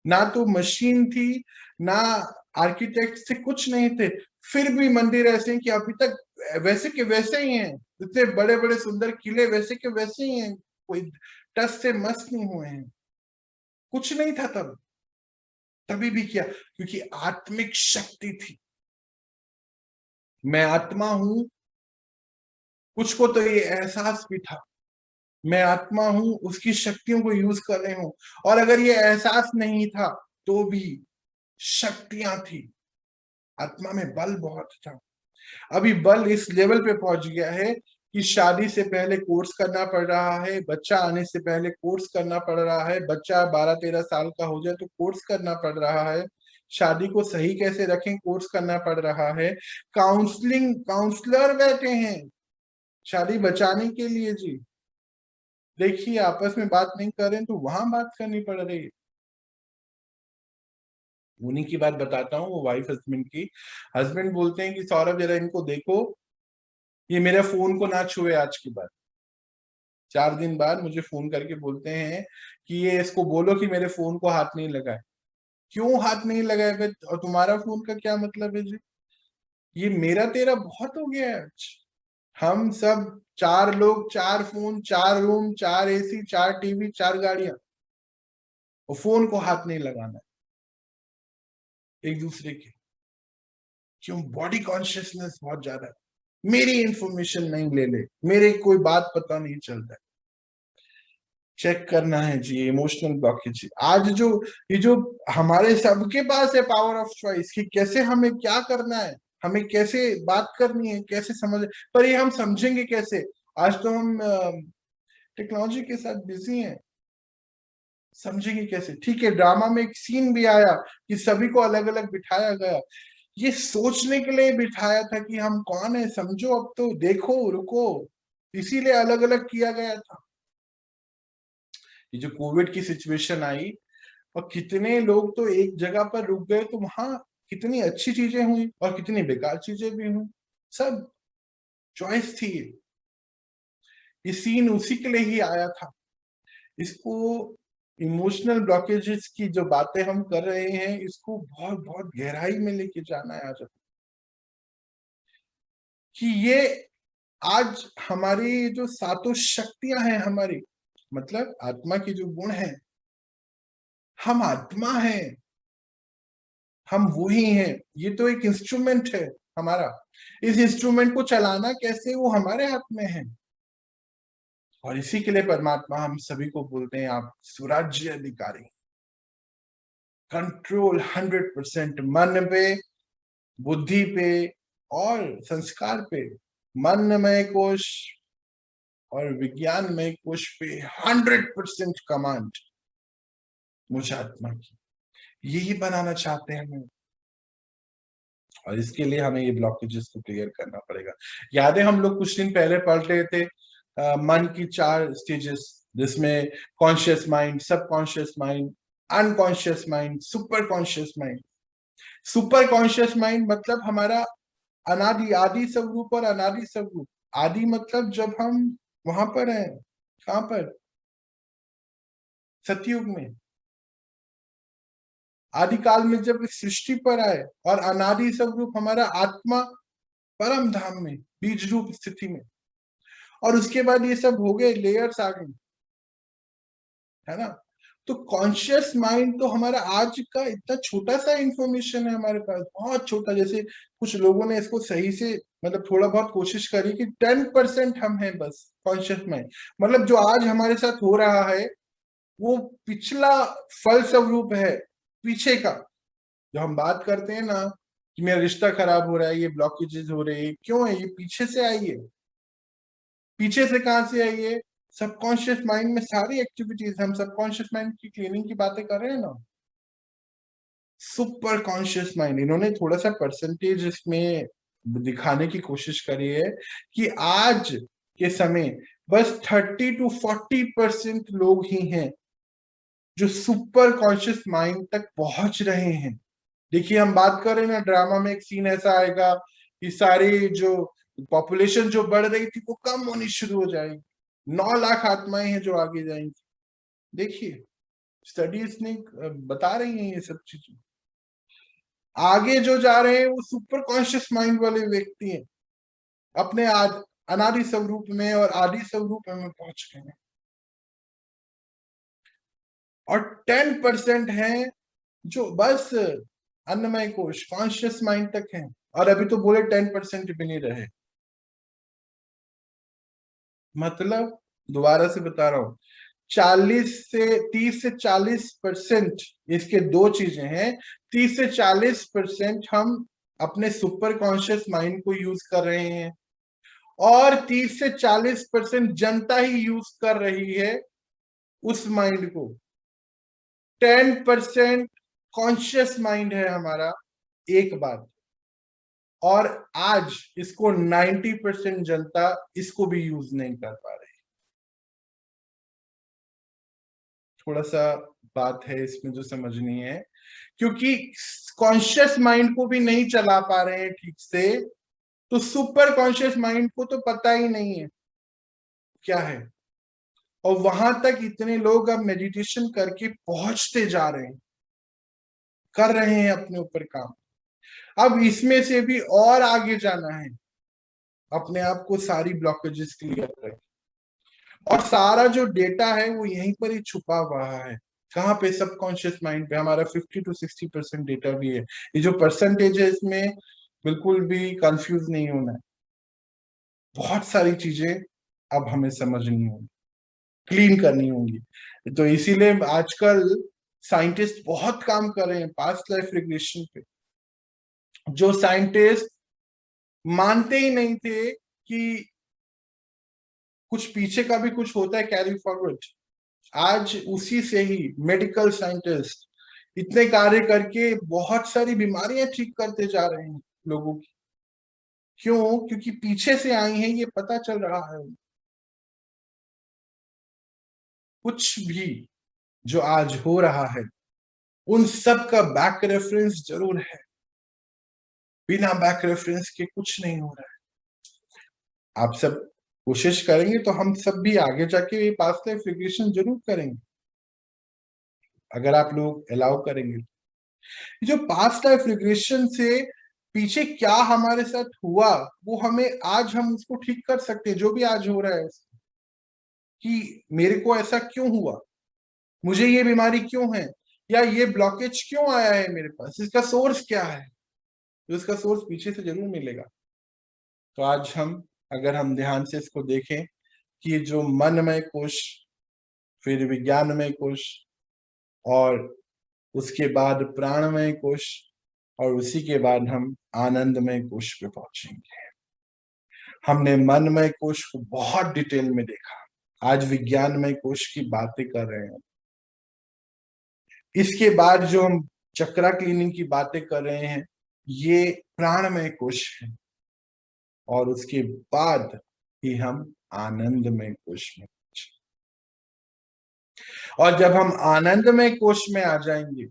A: ना तो मशीन थी, ना आर्किटेक्ट से, कुछ नहीं थे, फिर भी मंदिर ऐसे हैं कि अभी तक वैसे के वैसे ही हैं। इतने बड़े बड़े सुंदर किले वैसे के वैसे ही हैं, कोई टस से मस नहीं हुए हैं। कुछ नहीं था तब, तभी भी किया क्योंकि आत्मिक शक्ति थी। मैं आत्मा हूं, कुछ को तो ये एहसास भी था, मैं आत्मा हूं, उसकी शक्तियों को यूज कर रहे हूं। और अगर ये एहसास नहीं था तो भी शक्तियां थी, आत्मा में बल बहुत था। अभी बल इस लेवल पे पहुंच गया है कि शादी से पहले कोर्स करना पड़ रहा है, बच्चा आने से पहले कोर्स करना पड़ रहा है, बच्चा 12-13 साल का हो जाए तो कोर्स करना पड़ रहा है, शादी को सही कैसे रखें कोर्स करना पड़ रहा है, काउंसलर बैठे हैं शादी बचाने के लिए जी। देखिए आपस में बात नहीं कर रहे तो वहां बात करनी पड़ रही है। उन्हीं की बात बताता हूँ, वो वाइफ हस्बैंड की। हस्बैंड बोलते हैं कि सौरभ जरा इनको देखो, ये मेरे फोन को ना छुए आज के बाद। 4 दिन बाद मुझे फोन करके बोलते हैं कि ये इसको बोलो कि मेरे फोन को हाथ नहीं लगाए। क्यों हाथ नहीं लगाए बे? और तुम्हारा फोन का क्या मतलब है जी? ये मेरा तेरा बहुत हो गया है आज। हम सब 4 लोग, 4 फोन, 4 रूम, 4 AC, 4 TV, 4 गाड़ियां, और फोन को हाथ नहीं लगाना है एक दूसरे के। क्यों? बॉडी कॉन्शियसनेस बहुत ज्यादा है। मेरी इंफॉर्मेशन नहीं ले ले, मेरे कोई बात पता नहीं चलता है। चेक करना है जी इमोशनल ब्लॉकेज। आज जो ये जो हमारे सबके पास है पावर ऑफ चॉइस कि कैसे हमें क्या करना है, हमें कैसे बात करनी है, कैसे समझ, पर ये हम समझेंगे कैसे? आज तो हम टेक्नोलॉजी के साथ बिजी हैं, समझेंगे कैसे? ठीक है, ड्रामा में एक सीन भी आया कि सभी को अलग अलग बिठाया गया, ये सोचने के लिए बिठाया था कि हम कौन है, समझो, अब तो देखो, रुको, इसीलिए अलग अलग किया गया था। ये जो कोविड की सिचुएशन आई और कितने लोग तो एक जगह पर रुक गए, तो वहां कितनी अच्छी चीजें हुई और कितनी बेकार चीजें भी हुई। सब चॉइस थी। ये सीन उसी के लिए ही आया था। इसको इमोशनल ब्लॉकेजेस की जो बातें हम कर रहे हैं, इसको बहुत बहुत गहराई में लेके जाना है आज कि ये आज हमारी जो सातों शक्तियां हैं हमारी, मतलब आत्मा की जो गुण है, हम आत्मा हैं, हम वही हैं। ये तो एक इंस्ट्रूमेंट है हमारा, इस इंस्ट्रूमेंट को चलाना कैसे वो हमारे हाथ में है। और इसी के लिए परमात्मा हम सभी को बोलते हैं आप स्वराज्य अधिकारी। कंट्रोल 100% मन पे, बुद्धि पे और संस्कार पे। मनमय कोश और विज्ञानमय कोश पे 100% कमांड मुझ आत्मा की, यही बनाना चाहते हैं हम। और इसके लिए हमें ये ब्लॉकेजेस को क्लियर करना पड़ेगा। याद है हम लोग कुछ दिन पहले पढ़ रहे थे मन की 4 स्टेजेस, जिसमें conscious mind, subconscious mind, unconscious mind, super conscious mind. Super conscious mind मतलब हमारा अनादि, आदि स्वरूप और अनादि स्वरूप। आदि मतलब जब हम वहां पर हैं, कहां पर? सतयुग में, आदिकाल में जब इस सृष्टि पर आए, और अनादि स्वरूप हमारा आत्मा परम धाम में बीज रूप स्थिति में। और उसके बाद ये सब हो गए, लेयर्स आ गई, है ना? तो कॉन्शियस माइंड तो हमारा आज का इतना छोटा सा इंफॉर्मेशन है हमारे पास, बहुत छोटा। जैसे कुछ लोगों ने इसको सही से मतलब थोड़ा बहुत कोशिश करी कि 10% हम हैं बस कॉन्शियस माइंड। मतलब जो आज हमारे साथ हो रहा है वो पिछला फल स्वरूप है, पीछे का। जो हम बात करते हैं ना कि मेरा रिश्ता खराब हो रहा है, ये ब्लॉकेजेस हो रहे हैं, क्यों है? ये पीछे से आई है। पीछे से कहां से आई है? सबकॉन्शियस माइंड में सारी एक्टिविटीज। हम सबकॉन्शियस माइंड की क्लीनिंग की बातें कर रहे हैं ना। सुपर कॉन्शियस माइंड, इन्होंने थोड़ा सा परसेंटेज इसमें दिखाने की कोशिश करी है कि आज के समय बस 30-40% लोग ही हैं जो सुपर कॉन्शियस माइंड तक पहुंच रहे हैं। देखिए हम बात कर रहे हैं ना, ड्रामा में एक सीन ऐसा आएगा कि सारी जो पॉपुलेशन जो बढ़ रही थी वो कम होनी शुरू हो जाएगी। 9 लाख आत्माएं हैं जो आगे जाएंगी। देखिए स्टडीज ने बता रही हैं ये सब चीजें। आगे जो जा रहे हैं वो सुपर कॉन्शियस माइंड वाले व्यक्ति हैं, अपने अनादि स्वरूप में और आदि स्वरूप में पहुंच गए हैं। और 10% हैं जो बस अन्नमय कोश कॉन्शियस माइंड तक हैं। और अभी तो बोले 10% भी नहीं रहे। मतलब दोबारा से बता रहा हूं, 30 से 40% इसके दो चीजें हैं। 30 से 40% हम अपने सुपर कॉन्शियस माइंड को यूज कर रहे हैं, और 30 से 40% जनता ही यूज कर रही है उस माइंड को। 10% कॉन्शियस माइंड है हमारा, एक बात। और आज इसको 90% जनता इसको भी यूज नहीं कर पा रही। थोड़ा सा बात है इसमें जो समझनी है, क्योंकि कॉन्शियस माइंड को भी नहीं चला पा रहे हैं ठीक से, तो सुपर कॉन्शियस माइंड को तो पता ही नहीं है क्या है। और वहां तक इतने लोग अब मेडिटेशन करके पहुंचते जा रहे हैं, कर रहे हैं अपने ऊपर काम। अब इसमें से भी और आगे जाना है, अपने आप को सारी ब्लॉकेजेस क्लियर करें। और सारा जो डेटा है वो यहीं पर ही छुपा हुआ है। कहाँ पे? सबकॉन्शियस माइंड पे। हमारा 50 to 60% डेटा भी है। ये जो परसेंटेज है इसमें बिल्कुल भी कंफ्यूज नहीं होना है। बहुत सारी चीजें अब हमें समझनी होगी, क्लीन करनी होंगी। तो इसीलिए आजकल साइंटिस्ट बहुत काम कर रहे हैं पास्ट लाइफ रिग्रेशन पे। जो साइंटिस्ट मानते ही नहीं थे कि कुछ पीछे का भी कुछ होता है कैरी फॉरवर्ड, आज उसी से ही मेडिकल साइंटिस्ट इतने कार्य करके बहुत सारी बीमारियां ठीक करते जा रहे हैं लोगों की। क्यों? क्योंकि पीछे से आई हैं, ये पता चल रहा है। कुछ भी जो आज हो रहा है उन सब का बैक रेफरेंस जरूर है। बिना बैक रेफरेंस के कुछ नहीं हो रहा है। आप सब कोशिश करेंगे तो हम सब भी आगे जाके ये पास्ट लाइफ रिग्रेशन जरूर करेंगे, अगर आप लोग अलाउ करेंगे। जो पास्ट लाइफ रिग्रेशन से पीछे क्या हमारे साथ हुआ, वो हमें आज हम उसको ठीक कर सकते हैं। जो भी आज हो रहा है कि मेरे को ऐसा क्यों हुआ, मुझे ये बीमारी क्यों है, या ये ब्लॉकेज क्यों आया है मेरे पास, इसका सोर्स क्या है, तो इसका सोर्स पीछे से जरूर मिलेगा। तो आज अगर हम ध्यान से इसको देखें कि ये जो मनमय कोश, फिर विज्ञानमय कोश, और उसके बाद प्राणमय कोश, और उसी के बाद हम आनंदमय कोश पे पहुंचेंगे। हमने मनमय कोश को बहुत डिटेल में देखा, आज विज्ञानमय कोश की बातें कर रहे हैं। इसके बाद जो हम चक्रा क्लीनिंग की बातें कर रहे हैं, ये प्राणमय कोश है। और उसके बाद ही हम आनंदमय कोश में पहुंचे। और जब हम आनंदमय कोश में आ जाएंगे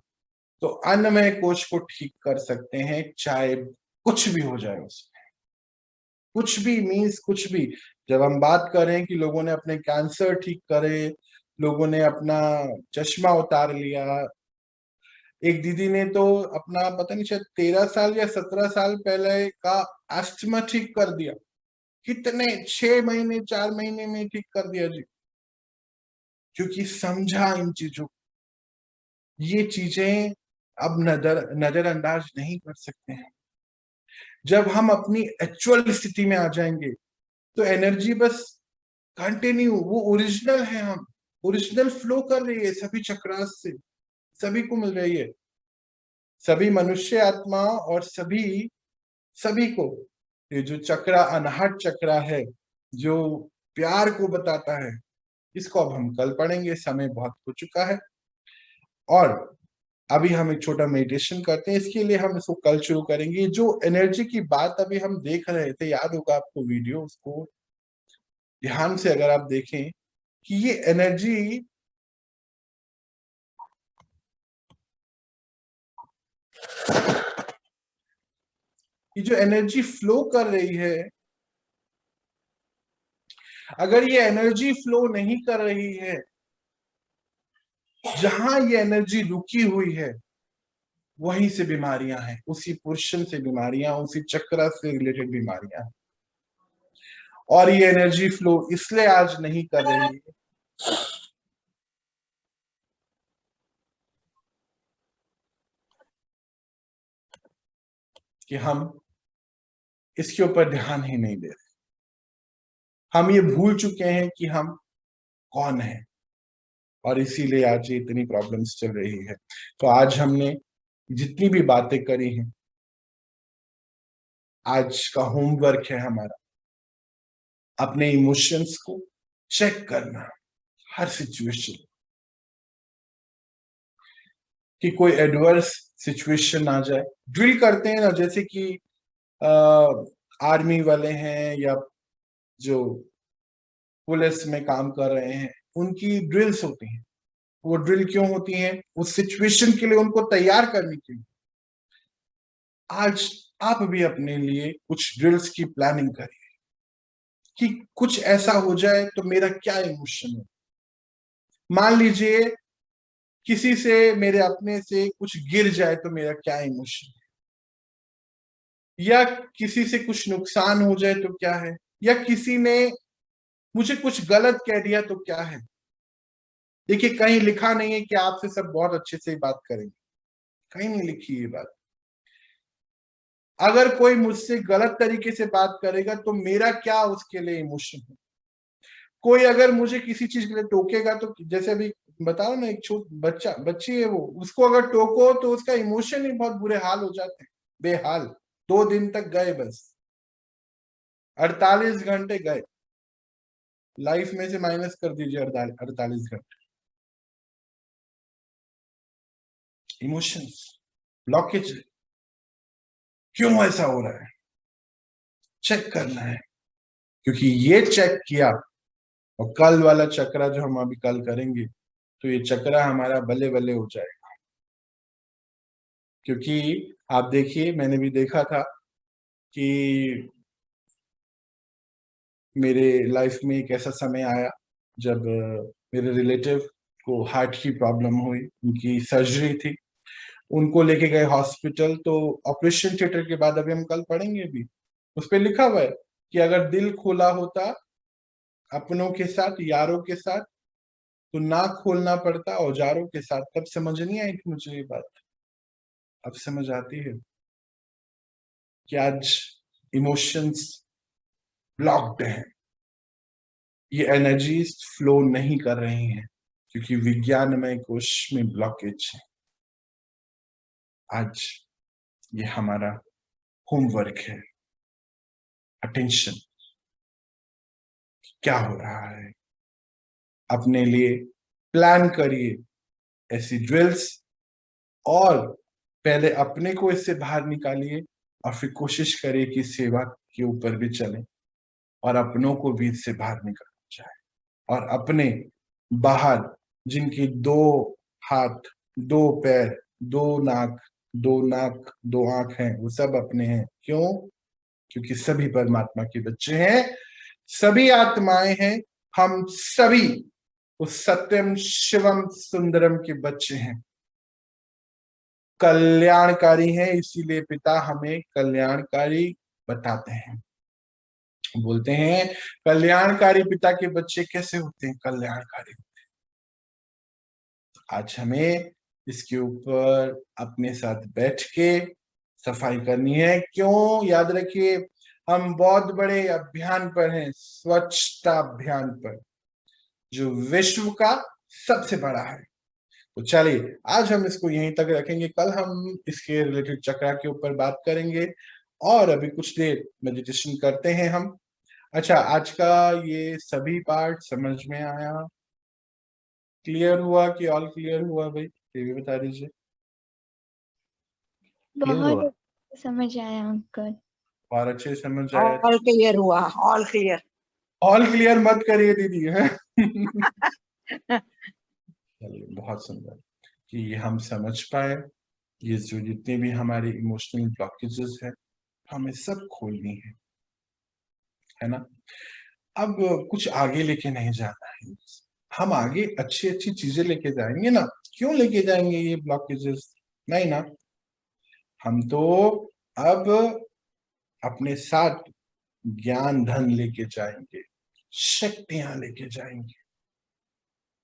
A: तो अन्नमय कोश को ठीक कर सकते हैं, चाहे कुछ भी हो जाए उसमें। कुछ भी मीन्स कुछ भी। जब हम बात करें कि लोगों ने अपने कैंसर ठीक करे, लोगों ने अपना चश्मा उतार लिया, एक दीदी ने तो अपना पता नहीं शायद 13 साल या 17 साल पहले का अस्थमा ठीक कर दिया। कितने 6 महीने 4 महीने में ठीक कर दिया जी, क्योंकि समझा इन चीजों। ये चीजें अब नजरअंदाज नहीं कर सकते हैं। जब हम अपनी एक्चुअल स्थिति में आ जाएंगे तो एनर्जी बस कंटिन्यू, वो ओरिजिनल है, हम ओरिजिनल फ्लो कर रही है सभी चक्रास से, सभी को मिल रही है। सभी मनुष्य आत्मा और सभी को ये जो चक्रा अनहट चक्रा है, जो प्यार को बताता है, इसको अब हम कल पढ़ेंगे, समय बहुत हो चुका है। और अभी हम एक छोटा मेडिटेशन करते हैं, इसके लिए हम इसको कल शुरू करेंगे। जो एनर्जी की बात अभी हम देख रहे थे, याद होगा आपको वीडियो, उसको ध्यान से अगर आप देखें कि ये एनर्जी फ्लो कर रही है, अगर ये एनर्जी फ्लो नहीं कर रही है, जहां ये एनर्जी रुकी हुई है वहीं से बीमारियां हैं, उसी पोर्शन से बीमारियां, उसी चक्र से रिलेटेड बीमारियां हैं। और ये एनर्जी फ्लो इसलिए आज नहीं कर रही है कि हम इसके ऊपर ध्यान ही नहीं दे रहे। हम ये भूल चुके हैं कि हम कौन है, और इसीलिए आज ये इतनी प्रॉब्लम्स चल रही है। तो आज हमने जितनी भी बातें करी हैं, आज का होमवर्क है हमारा अपने इमोशंस को चेक करना हर सिचुएशन, कि कोई एडवर्स सिचुएशन आ जाए। ड्रिल करते हैं ना, जैसे कि आर्मी वाले हैं या जो पुलिस में काम कर रहे हैं, उनकी ड्रिल्स होती हैं। वो ड्रिल क्यों होती हैं? उस सिचुएशन के लिए, उनको तैयार करने के लिए। आज आप भी अपने लिए कुछ ड्रिल्स की प्लानिंग करिए कि कुछ ऐसा हो जाए तो मेरा क्या इमोशन है। मान लीजिए किसी से, मेरे अपने से कुछ गिर जाए तो मेरा क्या इमोशन है, या किसी से कुछ नुकसान हो जाए तो क्या है, या किसी ने मुझे कुछ गलत कह दिया तो क्या है। देखिए, कहीं लिखा नहीं है कि आपसे सब बहुत अच्छे से बात करेंगे, कहीं नहीं लिखी ये बात। अगर कोई मुझसे गलत तरीके से बात करेगा तो मेरा क्या उसके लिए इमोशन है। कोई अगर मुझे किसी चीज के लिए टोकेगा, तो जैसे अभी बताओ ना, एक छोट बच्ची है, वो उसको अगर टोको तो उसका इमोशन ही बहुत बुरे हाल हो जाते हैं, बेहाल। 2 दिन तक गए, बस 48 घंटे गए, लाइफ में से माइनस कर दीजिए 48 घंटे। इमोशंस ब्लॉकेज, क्यों ऐसा हो रहा है, चेक करना है। क्योंकि ये चेक किया, और कल वाला चक्रा जो हम अभी कल करेंगे, तो ये चक्रा हमारा बल्ले बल्ले हो जाएगा। क्योंकि आप देखिए, मैंने भी देखा था कि मेरे लाइफ में एक ऐसा समय आया जब मेरे रिलेटिव को हार्ट की प्रॉब्लम हुई, उनकी सर्जरी थी, उनको लेके गए हॉस्पिटल। तो ऑपरेशन थिएटर के बाद, अभी हम कल पढ़ेंगे भी, उस पर लिखा हुआ है कि अगर दिल खुला होता अपनों के साथ, यारों के साथ, तो ना खोलना पड़ता औजारों के साथ। तब समझ नहीं आई थी मुझे ये बात, अब समझ आती है कि आज इमोशंस ब्लॉक्ड हैं, ये एनर्जीज फ्लो नहीं कर रही हैं, क्योंकि विज्ञानमय कोश में ब्लॉकेज है। आज ये हमारा होमवर्क है, अटेंशन, क्या हो रहा है। अपने लिए प्लान करिए ऐसी ड्रिल्स, और पहले अपने को इससे बाहर निकालिए, और फिर कोशिश करिए कि सेवा के ऊपर भी चले, और अपनों को भी इससे बाहर निकाला जाए। और अपने बाहर जिनकी 2 हाथ, 2 पैर, 2 नाक, 2 नाक, 2 आंख हैं, वो सब अपने हैं। क्यों? क्योंकि सभी परमात्मा के बच्चे हैं, सभी आत्माएं हैं, हम सभी उस सत्यम शिवम सुंदरम के बच्चे हैं, कल्याणकारी हैं। इसीलिए पिता हमें कल्याणकारी बताते हैं, बोलते हैं कल्याणकारी पिता के बच्चे कैसे होते हैं, कल्याणकारी। आज हमें इसके ऊपर अपने साथ बैठ के सफाई करनी है। क्यों? याद रखिए, हम बहुत बड़े अभियान पर हैं, स्वच्छता अभियान पर, जो विश्व का सबसे बड़ा है। तो चलिए, आज हम इसको यहीं तक रखेंगे, कल हम इसके रिलेटेड चक्रा के ऊपर बात करेंगे, और अभी कुछ देर मेडिटेशन करते हैं हम। अच्छा, आज का ये सभी पार्ट समझ में आया, क्लियर हुआ कि ऑल क्लियर हुआ भाई? ये भी बता दीजिए।
B: क्लियर
C: बहुत
B: हुआ?
C: समझ आया अंकल।
A: और अच्छे से समझ आया?
D: ऑल क्लियर हुआ, ऑल क्लियर।
A: ऑल क्लियर मत करिए दीदी, है चलिए, बहुत सुंदर कि ये हम समझ पाए। ये जो जितने भी हमारे इमोशनल ब्लॉकेजेस है, हमें सब खोलनी है ना। अब कुछ आगे लेके नहीं जाना है, हम आगे अच्छी अच्छी चीजें लेके जाएंगे ना। क्यों लेके जाएंगे ये ब्लॉकेजेस? नहीं ना, हम तो अब अपने साथ ज्ञान धन लेके जाएंगे, शक्तियां लेके जाएंगे,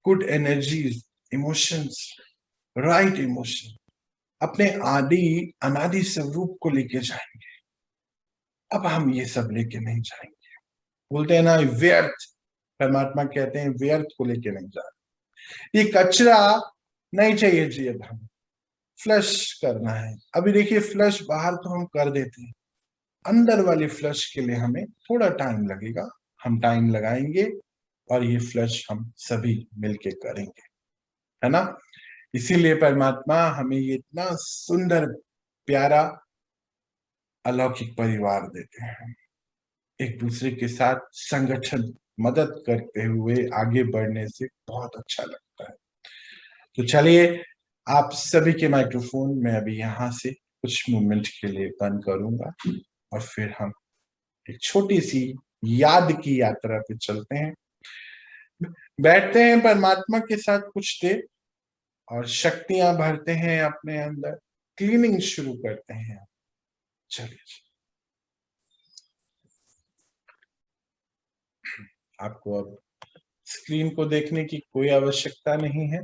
A: good energies, emotions, right emotion, अपने आदि अनादि स्वरूप को लेके जाएंगे। अब हम ये सब लेके नहीं जाएंगे। बोलते हैं ना, व्यर्थ, परमात्मा कहते हैं व्यर्थ को लेके नहीं जा रहे। ये कचरा नहीं चाहिए जी, अब हमें फ्लश करना है। अभी देखिए, फ्लश बाहर तो हम कर देते हैं, अंदर वाली फ्लश के लिए हमें थोड़ा टाइम लगेगा, हम टाइम लगाएंगे और ये फ्लश हम सभी मिलके करेंगे, है ना। इसीलिए परमात्मा हमें ये इतना सुंदर प्यारा अलौकिक परिवार देते हैं, एक दूसरे के साथ संगठन मदद करते हुए आगे बढ़ने से बहुत अच्छा लगता है। तो चलिए, आप सभी के माइक्रोफोन में अभी यहाँ से कुछ मोमेंट के लिए बंद करूंगा और फिर हम एक छोटी सी याद की यात्रा पे चलते हैं, बैठते हैं परमात्मा के साथ कुछ देर और शक्तियां भरते हैं अपने अंदर, क्लीनिंग शुरू करते हैं। चलिए, आपको अब स्क्रीन को देखने की कोई आवश्यकता नहीं है,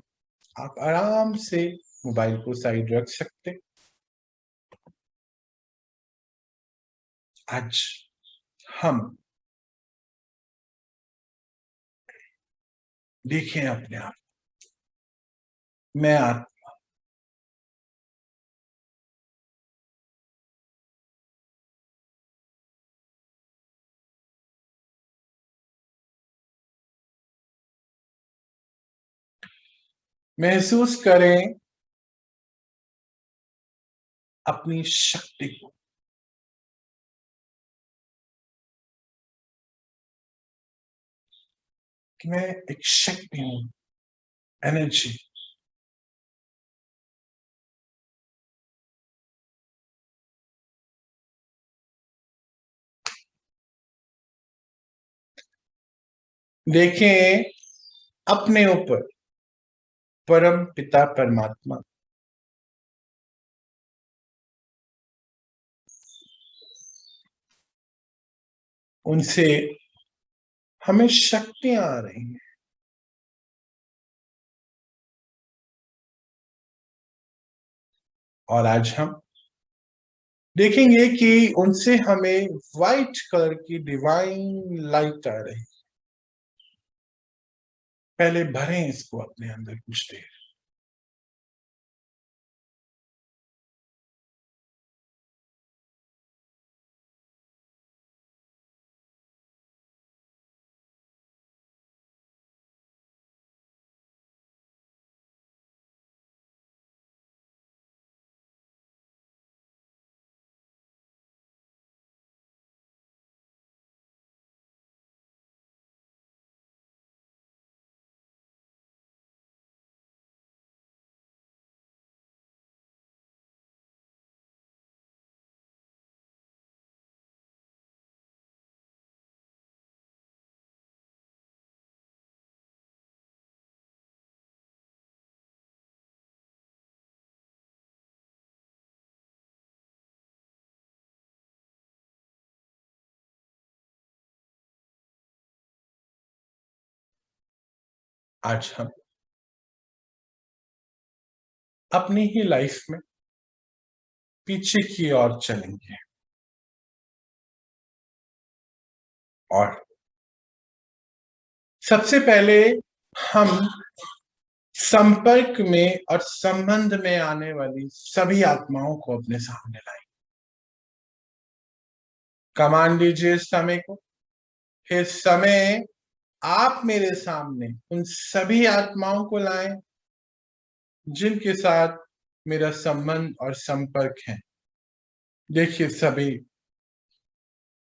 A: आप आराम से मोबाइल को साइड रख सकते। आज हम देखें अपने आप, मैं आत्मा, महसूस करें अपनी शक्ति को, कि मैं एक शक्ति हूं, एनर्जी। देखें अपने ऊपर परम पिता परमात्मा, उनसे हमें शक्तियां आ रही हैं और आज हम देखेंगे कि उनसे हमें व्हाइट कलर की डिवाइन लाइट आ रही। पहले भरें इसको अपने अंदर कुछ देर। आज हम अपनी ही लाइफ में पीछे की ओर चलेंगे और सबसे पहले हम संपर्क में और संबंध में आने वाली सभी आत्माओं को अपने सामने लाएं। कमान दीजिए समय को, हे समय आप मेरे सामने उन सभी आत्माओं को लाएं जिनके साथ मेरा संबंध और संपर्क है। देखिए सभी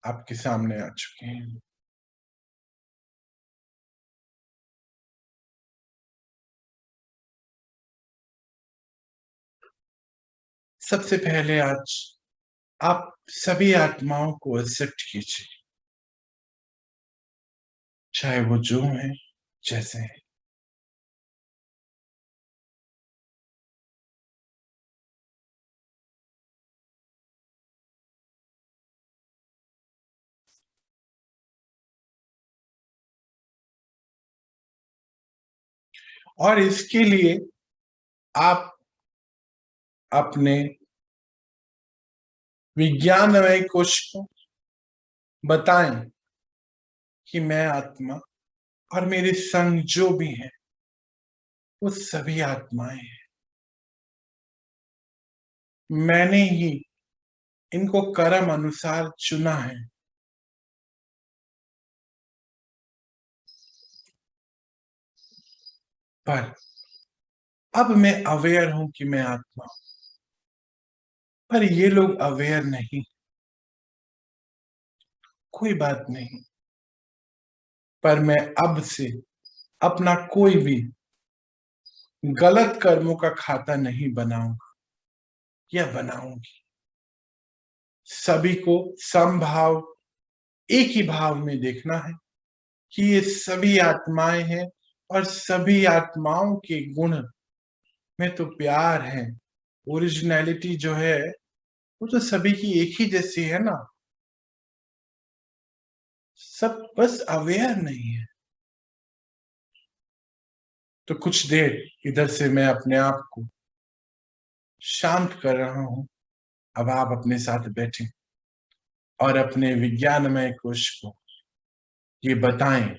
A: आपके सामने आ चुके हैं। सबसे पहले आज आप सभी आत्माओं को एक्सेप्ट कीजिए, चाहे वो जो है जैसे है। और इसके लिए आप अपने विज्ञानमय कोश को बताएं कि मैं आत्मा और मेरे संग जो भी हैं वो सभी आत्माएं हैं। मैंने ही इनको कर्म अनुसार चुना है। पर अब मैं अवेयर हूं कि मैं आत्मा हूं, पर ये लोग अवेयर नहीं। कोई बात नहीं, पर मैं अब से अपना कोई भी गलत कर्मों का खाता नहीं बनाऊंगा या बनाऊंगी। सभी को समभाव, एक ही भाव में देखना है कि ये सभी आत्माएं हैं और सभी आत्माओं के गुण में तो प्यार है। ओरिजिनलिटी जो है वो तो सभी की एक ही जैसी है ना। सब बस अवेयर नहीं है। तो कुछ देर इधर से मैं अपने आप को शांत कर रहा हूं। अब आप अपने साथ बैठे और अपने विज्ञानमय कोश को ये बताएं।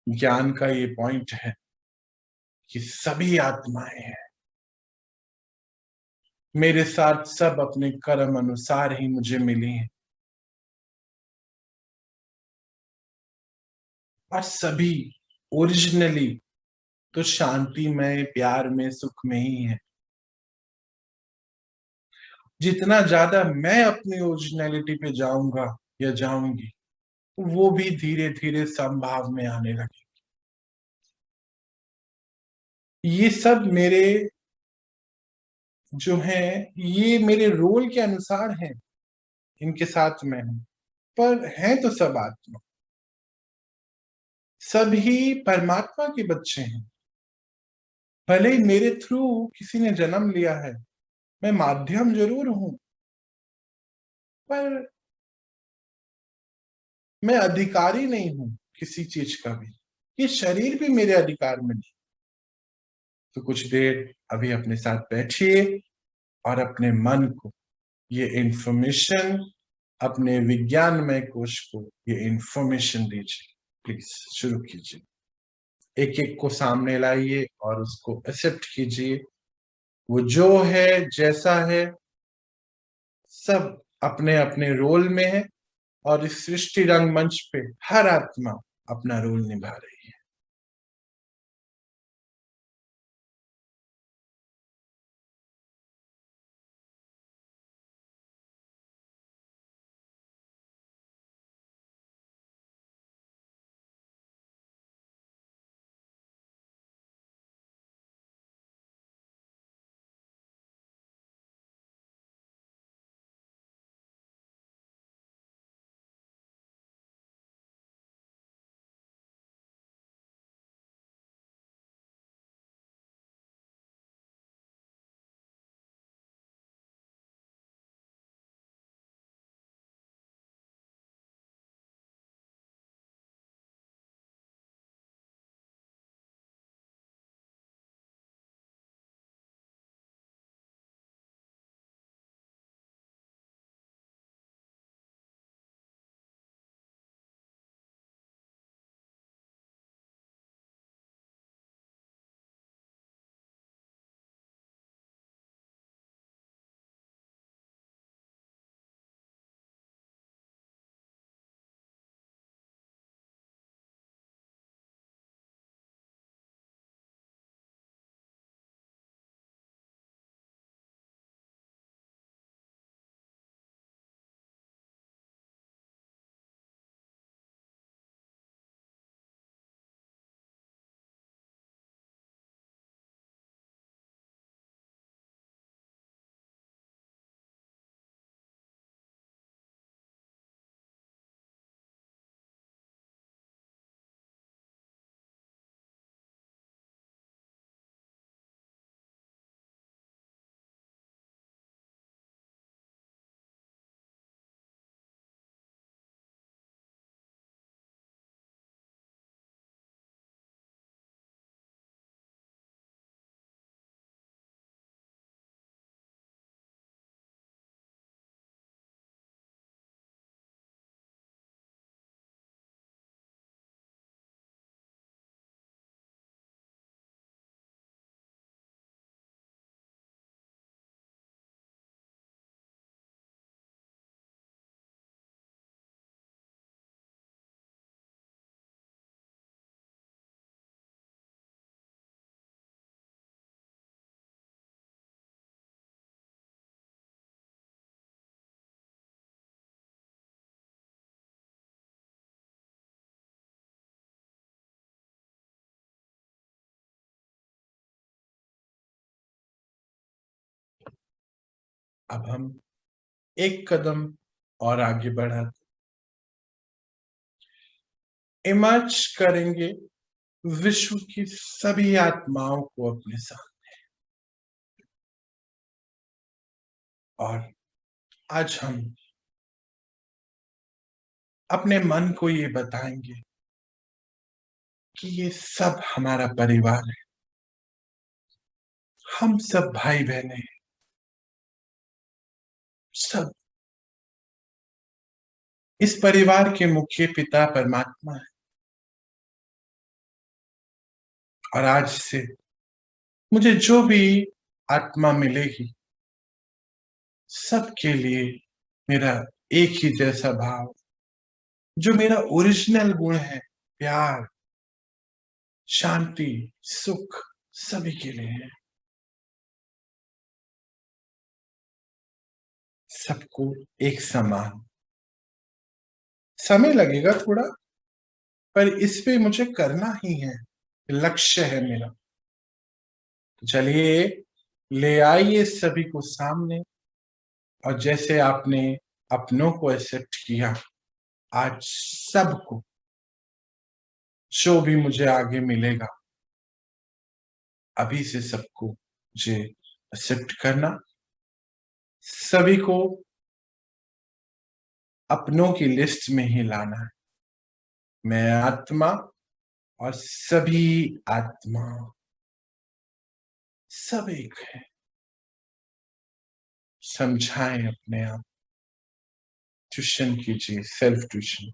A: ज्ञान का ये पॉइंट है कि सभी आत्माएं हैं, मेरे साथ सब अपने कर्म अनुसार ही मुझे मिली हैं और सभी ओरिजिनली तो शांति में, प्यार में, सुख में ही है। जितना ज्यादा मैं अपनी ओरिजिनलिटी पे जाऊंगा या जाऊंगी, वो भी धीरे धीरे समभाव में आने लगे। ये सब मेरे जो है, ये मेरे रोल के अनुसार है, इनके साथ मैं हूं, पर है तो सब आत्मा, सभी परमात्मा के बच्चे हैं। भले ही मेरे थ्रू किसी ने जन्म लिया है, मैं माध्यम जरूर हूं, पर मैं अधिकारी नहीं हूं किसी चीज का भी। ये शरीर भी मेरे अधिकार में नहीं। तो कुछ देर अभी अपने साथ बैठिए और अपने मन को ये इंफॉर्मेशन, अपने विज्ञानमय कोश को ये इंफॉर्मेशन दीजिए। प्लीज शुरू कीजिए। एक एक को सामने लाइए और उसको एक्सेप्ट कीजिए। वो जो है, जैसा है, सब अपने अपने रोल में है और इस सृष्टि रंगमंच पे हर आत्मा अपना रोल निभा रही है। अब हम एक कदम और आगे बढ़ाते इमर्ज करेंगे विश्व की सभी आत्माओं को अपने साथ, और आज हम अपने मन को ये बताएंगे कि ये सब हमारा परिवार है, हम सब भाई बहने हैं, सब इस परिवार के मुख्य पिता परमात्मा है। और आज से मुझे जो भी आत्मा मिलेगी, सबके लिए मेरा एक ही जैसा भाव, जो मेरा ओरिजिनल गुण है, प्यार, शांति, सुख, सभी के लिए है। सबको एक समान। समय लगेगा थोड़ा, पर इस पे मुझे करना ही है, लक्ष्य है मेरा। चलिए ले आइए सभी को सामने, और जैसे आपने अपनों को एक्सेप्ट किया, आज सबको जो भी मुझे आगे मिलेगा, अभी से सबको मुझे एक्सेप्ट करना, सभी को अपनों की लिस्ट में ही लाना है। मैं आत्मा और सभी आत्मा सब एक है। समझाएं अपने आप, ट्यूशन कीजिए, सेल्फ ट्यूशन।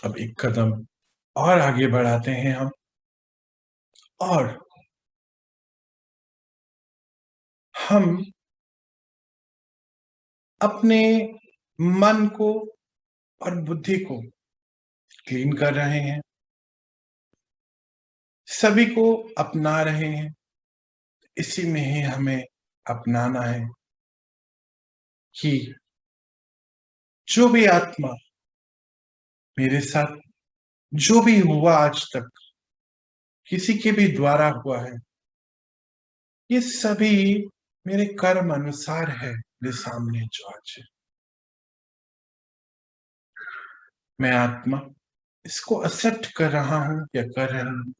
A: अब एक कदम और आगे बढ़ाते हैं हम, और हम अपने मन को और बुद्धि को क्लीन कर रहे हैं, सभी को अपना रहे हैं। इसी में ही हमें अपनाना है कि जो भी आत्मा मेरे साथ जो भी हुआ आज तक, किसी के भी द्वारा हुआ है, ये सभी मेरे कर्म अनुसार है। मेरे सामने जो आज है, मैं आत्मा इसको एक्सेप्ट कर रहा हूं या कर रही हूं,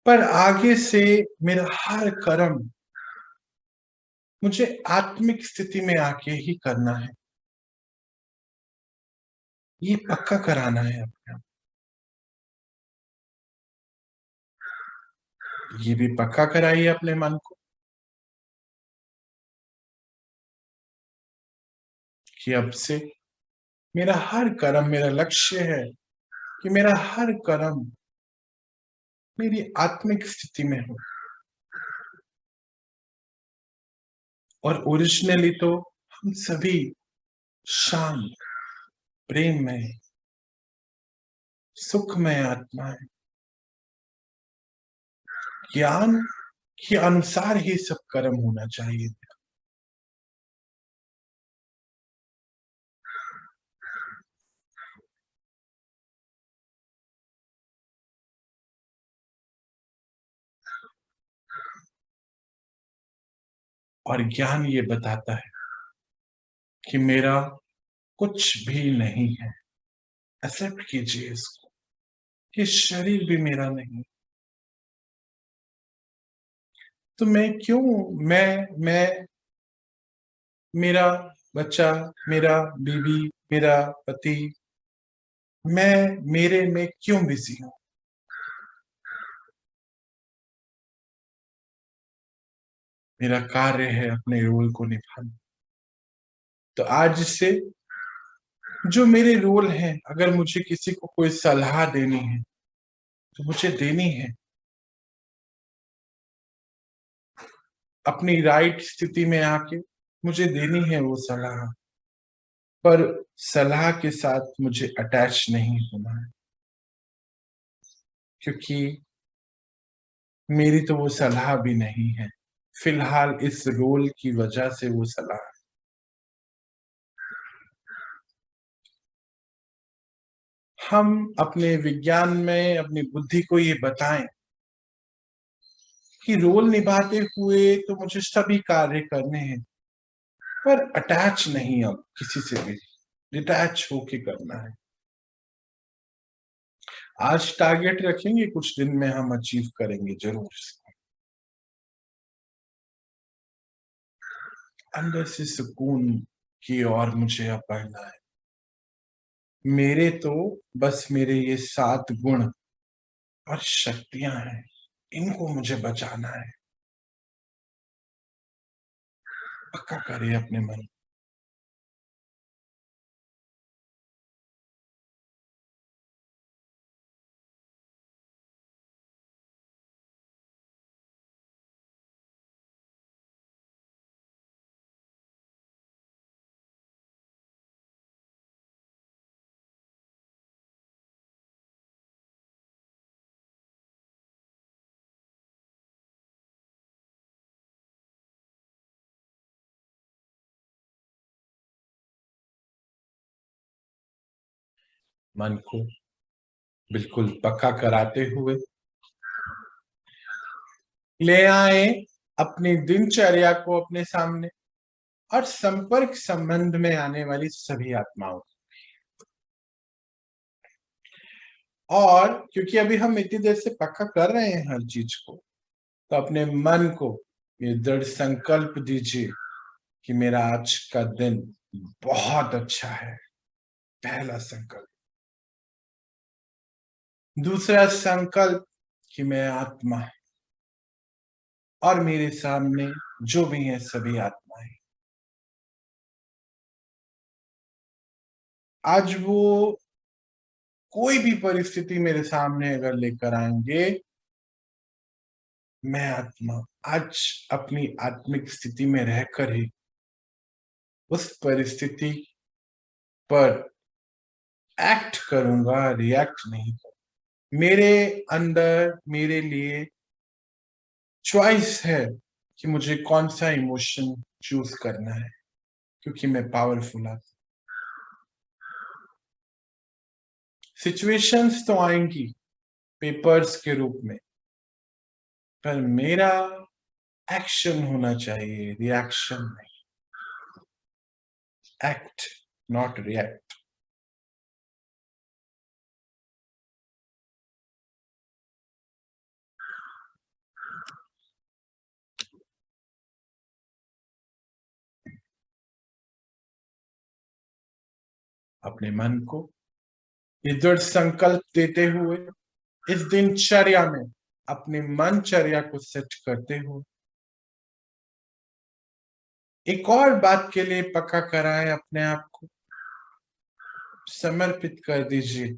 A: पर आगे से मेरा हर कर्म मुझे आत्मिक स्थिति में आके ही करना है। ये पक्का कराना है अपने आप। ये भी पक्का कराइए अपने मन को कि अब से मेरा हर कर्म, मेरा लक्ष्य है कि मेरा हर कर्म मेरी आत्मिक स्थिति में हो। और ओरिजिनली तो हम सभी शांत, प्रेममय, सुखमय आत्मा है। ज्ञान के अनुसार ही सब कर्म होना चाहिए। और ज्ञान ये बताता है कि मेरा कुछ भी नहीं है। एक्सेप्ट कीजिए इसको, कि शरीर भी मेरा नहीं। तो मैं क्यों, मैं मेरा बच्चा, मेरा बीवी, मेरा पति, मैं मेरे में क्यों बिजी हूं? मेरा कार्य है अपने रोल को निभाना। तो आज से जो मेरे रोल हैं, अगर मुझे किसी को कोई सलाह देनी है तो मुझे देनी है। अपनी राइट स्थिति में आके मुझे देनी है वो सलाह, पर सलाह के साथ मुझे अटैच नहीं होना है, क्योंकि मेरी तो वो सलाह भी नहीं है। फिलहाल इस रोल की वजह से वो सलाह है। हम अपने विज्ञान में अपनी बुद्धि को ये बताएं कि रोल निभाते हुए तो मुझे सभी कार्य करने हैं, पर अटैच नहीं, अब किसी से भी डिटैच होके करना है। आज टारगेट रखेंगे, कुछ दिन में हम अचीव करेंगे जरूर। अंदर से सुकून की ओर मुझे अब बढ़ना है। मेरे तो बस मेरे ये 7 गुण और शक्तियां हैं, इनको मुझे बचाना है। पक्का करिए अपने मन। मन को बिल्कुल पक्का कराते हुए ले आए अपनी दिनचर्या को अपने सामने, और संपर्क संबंध में आने वाली सभी आत्माओं। और क्योंकि अभी हम इतनी देर से पक्का कर रहे हैं हर चीज को, तो अपने मन को ये दृढ़ संकल्प दीजिए कि मेरा आज का दिन बहुत अच्छा है। पहला संकल्प। दूसरा संकल्प कि मैं आत्मा, और मेरे सामने जो भी है सभी आत्माएं, आज वो कोई भी परिस्थिति मेरे सामने अगर लेकर आएंगे, मैं आत्मा आज अपनी आत्मिक स्थिति में रहकर ही उस परिस्थिति पर एक्ट करूंगा, रिएक्ट नहीं करूंगा। मेरे अंदर मेरे लिए चॉइस है कि मुझे कौन सा इमोशन चूज करना है, क्योंकि मैं पावरफुल हूं। सिचुएशंस तो आएंगी पेपर्स के रूप में, पर मेरा एक्शन होना चाहिए, रिएक्शन नहीं। Act, not react. अपने मन को ये दृढ़ संकल्प देते हुए इस दिनचर्या में अपने मनचर्या को सेट करते हुए एक और बात के लिए पक्का कराएं, अपने आप को समर्पित कर दीजिए,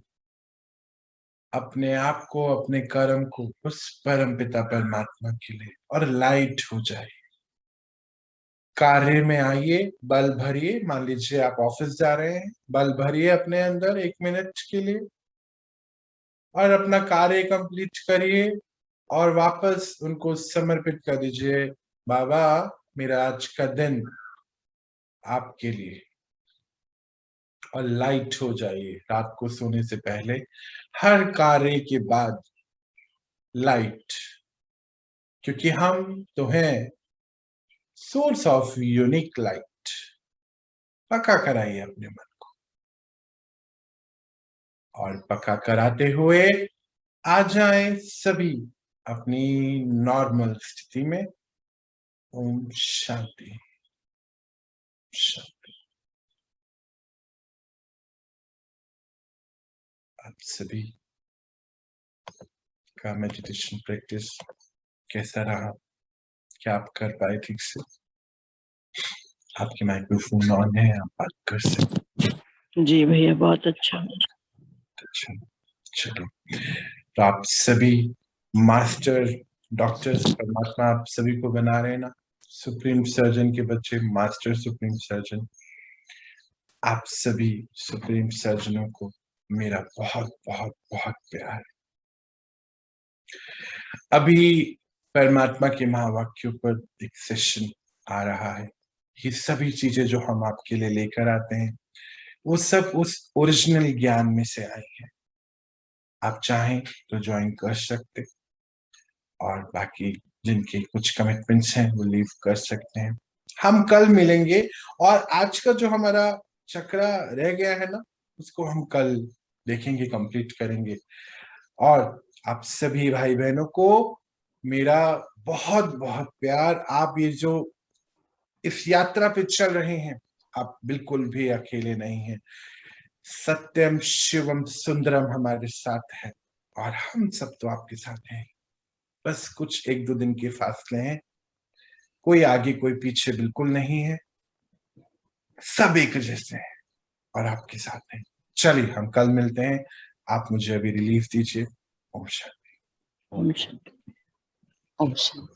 A: अपने आप को, अपने कर्म को उस परम पिता परमात्मा के लिए, और लाइट हो जाए। कार्य में आइए, बल भरिए। मान लीजिए आप ऑफिस जा रहे हैं, बल भरिए अपने अंदर 1 मिनट के लिए और अपना कार्य कंप्लीट करिए और वापस उनको समर्पित कर दीजिए, बाबा मेरा आज का दिन आपके लिए। और लाइट हो जाइए रात को सोने से पहले, हर कार्य के बाद लाइट, क्योंकि हम तो हैं सोर्स ऑफ यूनिक लाइट। पक्का कराइए अपने मन को, और पक्का कराते हुए आ जाएं सभी अपनी नॉर्मल स्थिति में। ओम शांति शांति। आप सभी का मेडिटेशन प्रैक्टिस कैसा रहा? क्या आप कर पाए ठीक से? आपके माइक्रोफोन ऑन है, आप बात कर सकते।
D: जी भैया, बहुत अच्छा।
A: अच्छा, चलो। तो आप सभी मास्टर डॉक्टर्स, परमात्मा आप सभी को बना रहे हैं ना, सुप्रीम सर्जन के बच्चे, मास्टर सुप्रीम सर्जन। आप सभी सुप्रीम सर्जनों को मेरा बहुत बहुत बहुत प्यार। अभी परमात्मा के महावाक्यों पर एक सेशन आ रहा है। ये सभी चीजें जो हम आपके लिए लेकर आते हैं वो सब उस ओरिजिनल ज्ञान में से आई है। आप चाहें तो ज्वाइन कर सकते, और बाकी जिनके कुछ कमिटमेंट्स हैं वो लीव कर सकते हैं। हम कल मिलेंगे, और आज का जो हमारा चक्रा रह गया है ना, उसको हम कल देखेंगे, कंप्लीट करेंगे। और आप सभी भाई बहनों को मेरा बहुत बहुत प्यार। आप ये जो इस यात्रा पे चल रहे हैं, आप बिल्कुल भी अकेले नहीं हैं। सत्यम शिवम सुंदरम हमारे साथ है, और हम सब तो आपके साथ हैं। बस कुछ 1-2 दिन के फासले हैं, कोई आगे कोई पीछे बिल्कुल नहीं है, सब एक जैसे हैं और आपके साथ हैं। चलिए हम कल मिलते हैं। आप मुझे अभी रिलीफ दीजिए। ओम शांति।
D: ओम शांति। ओम शांति।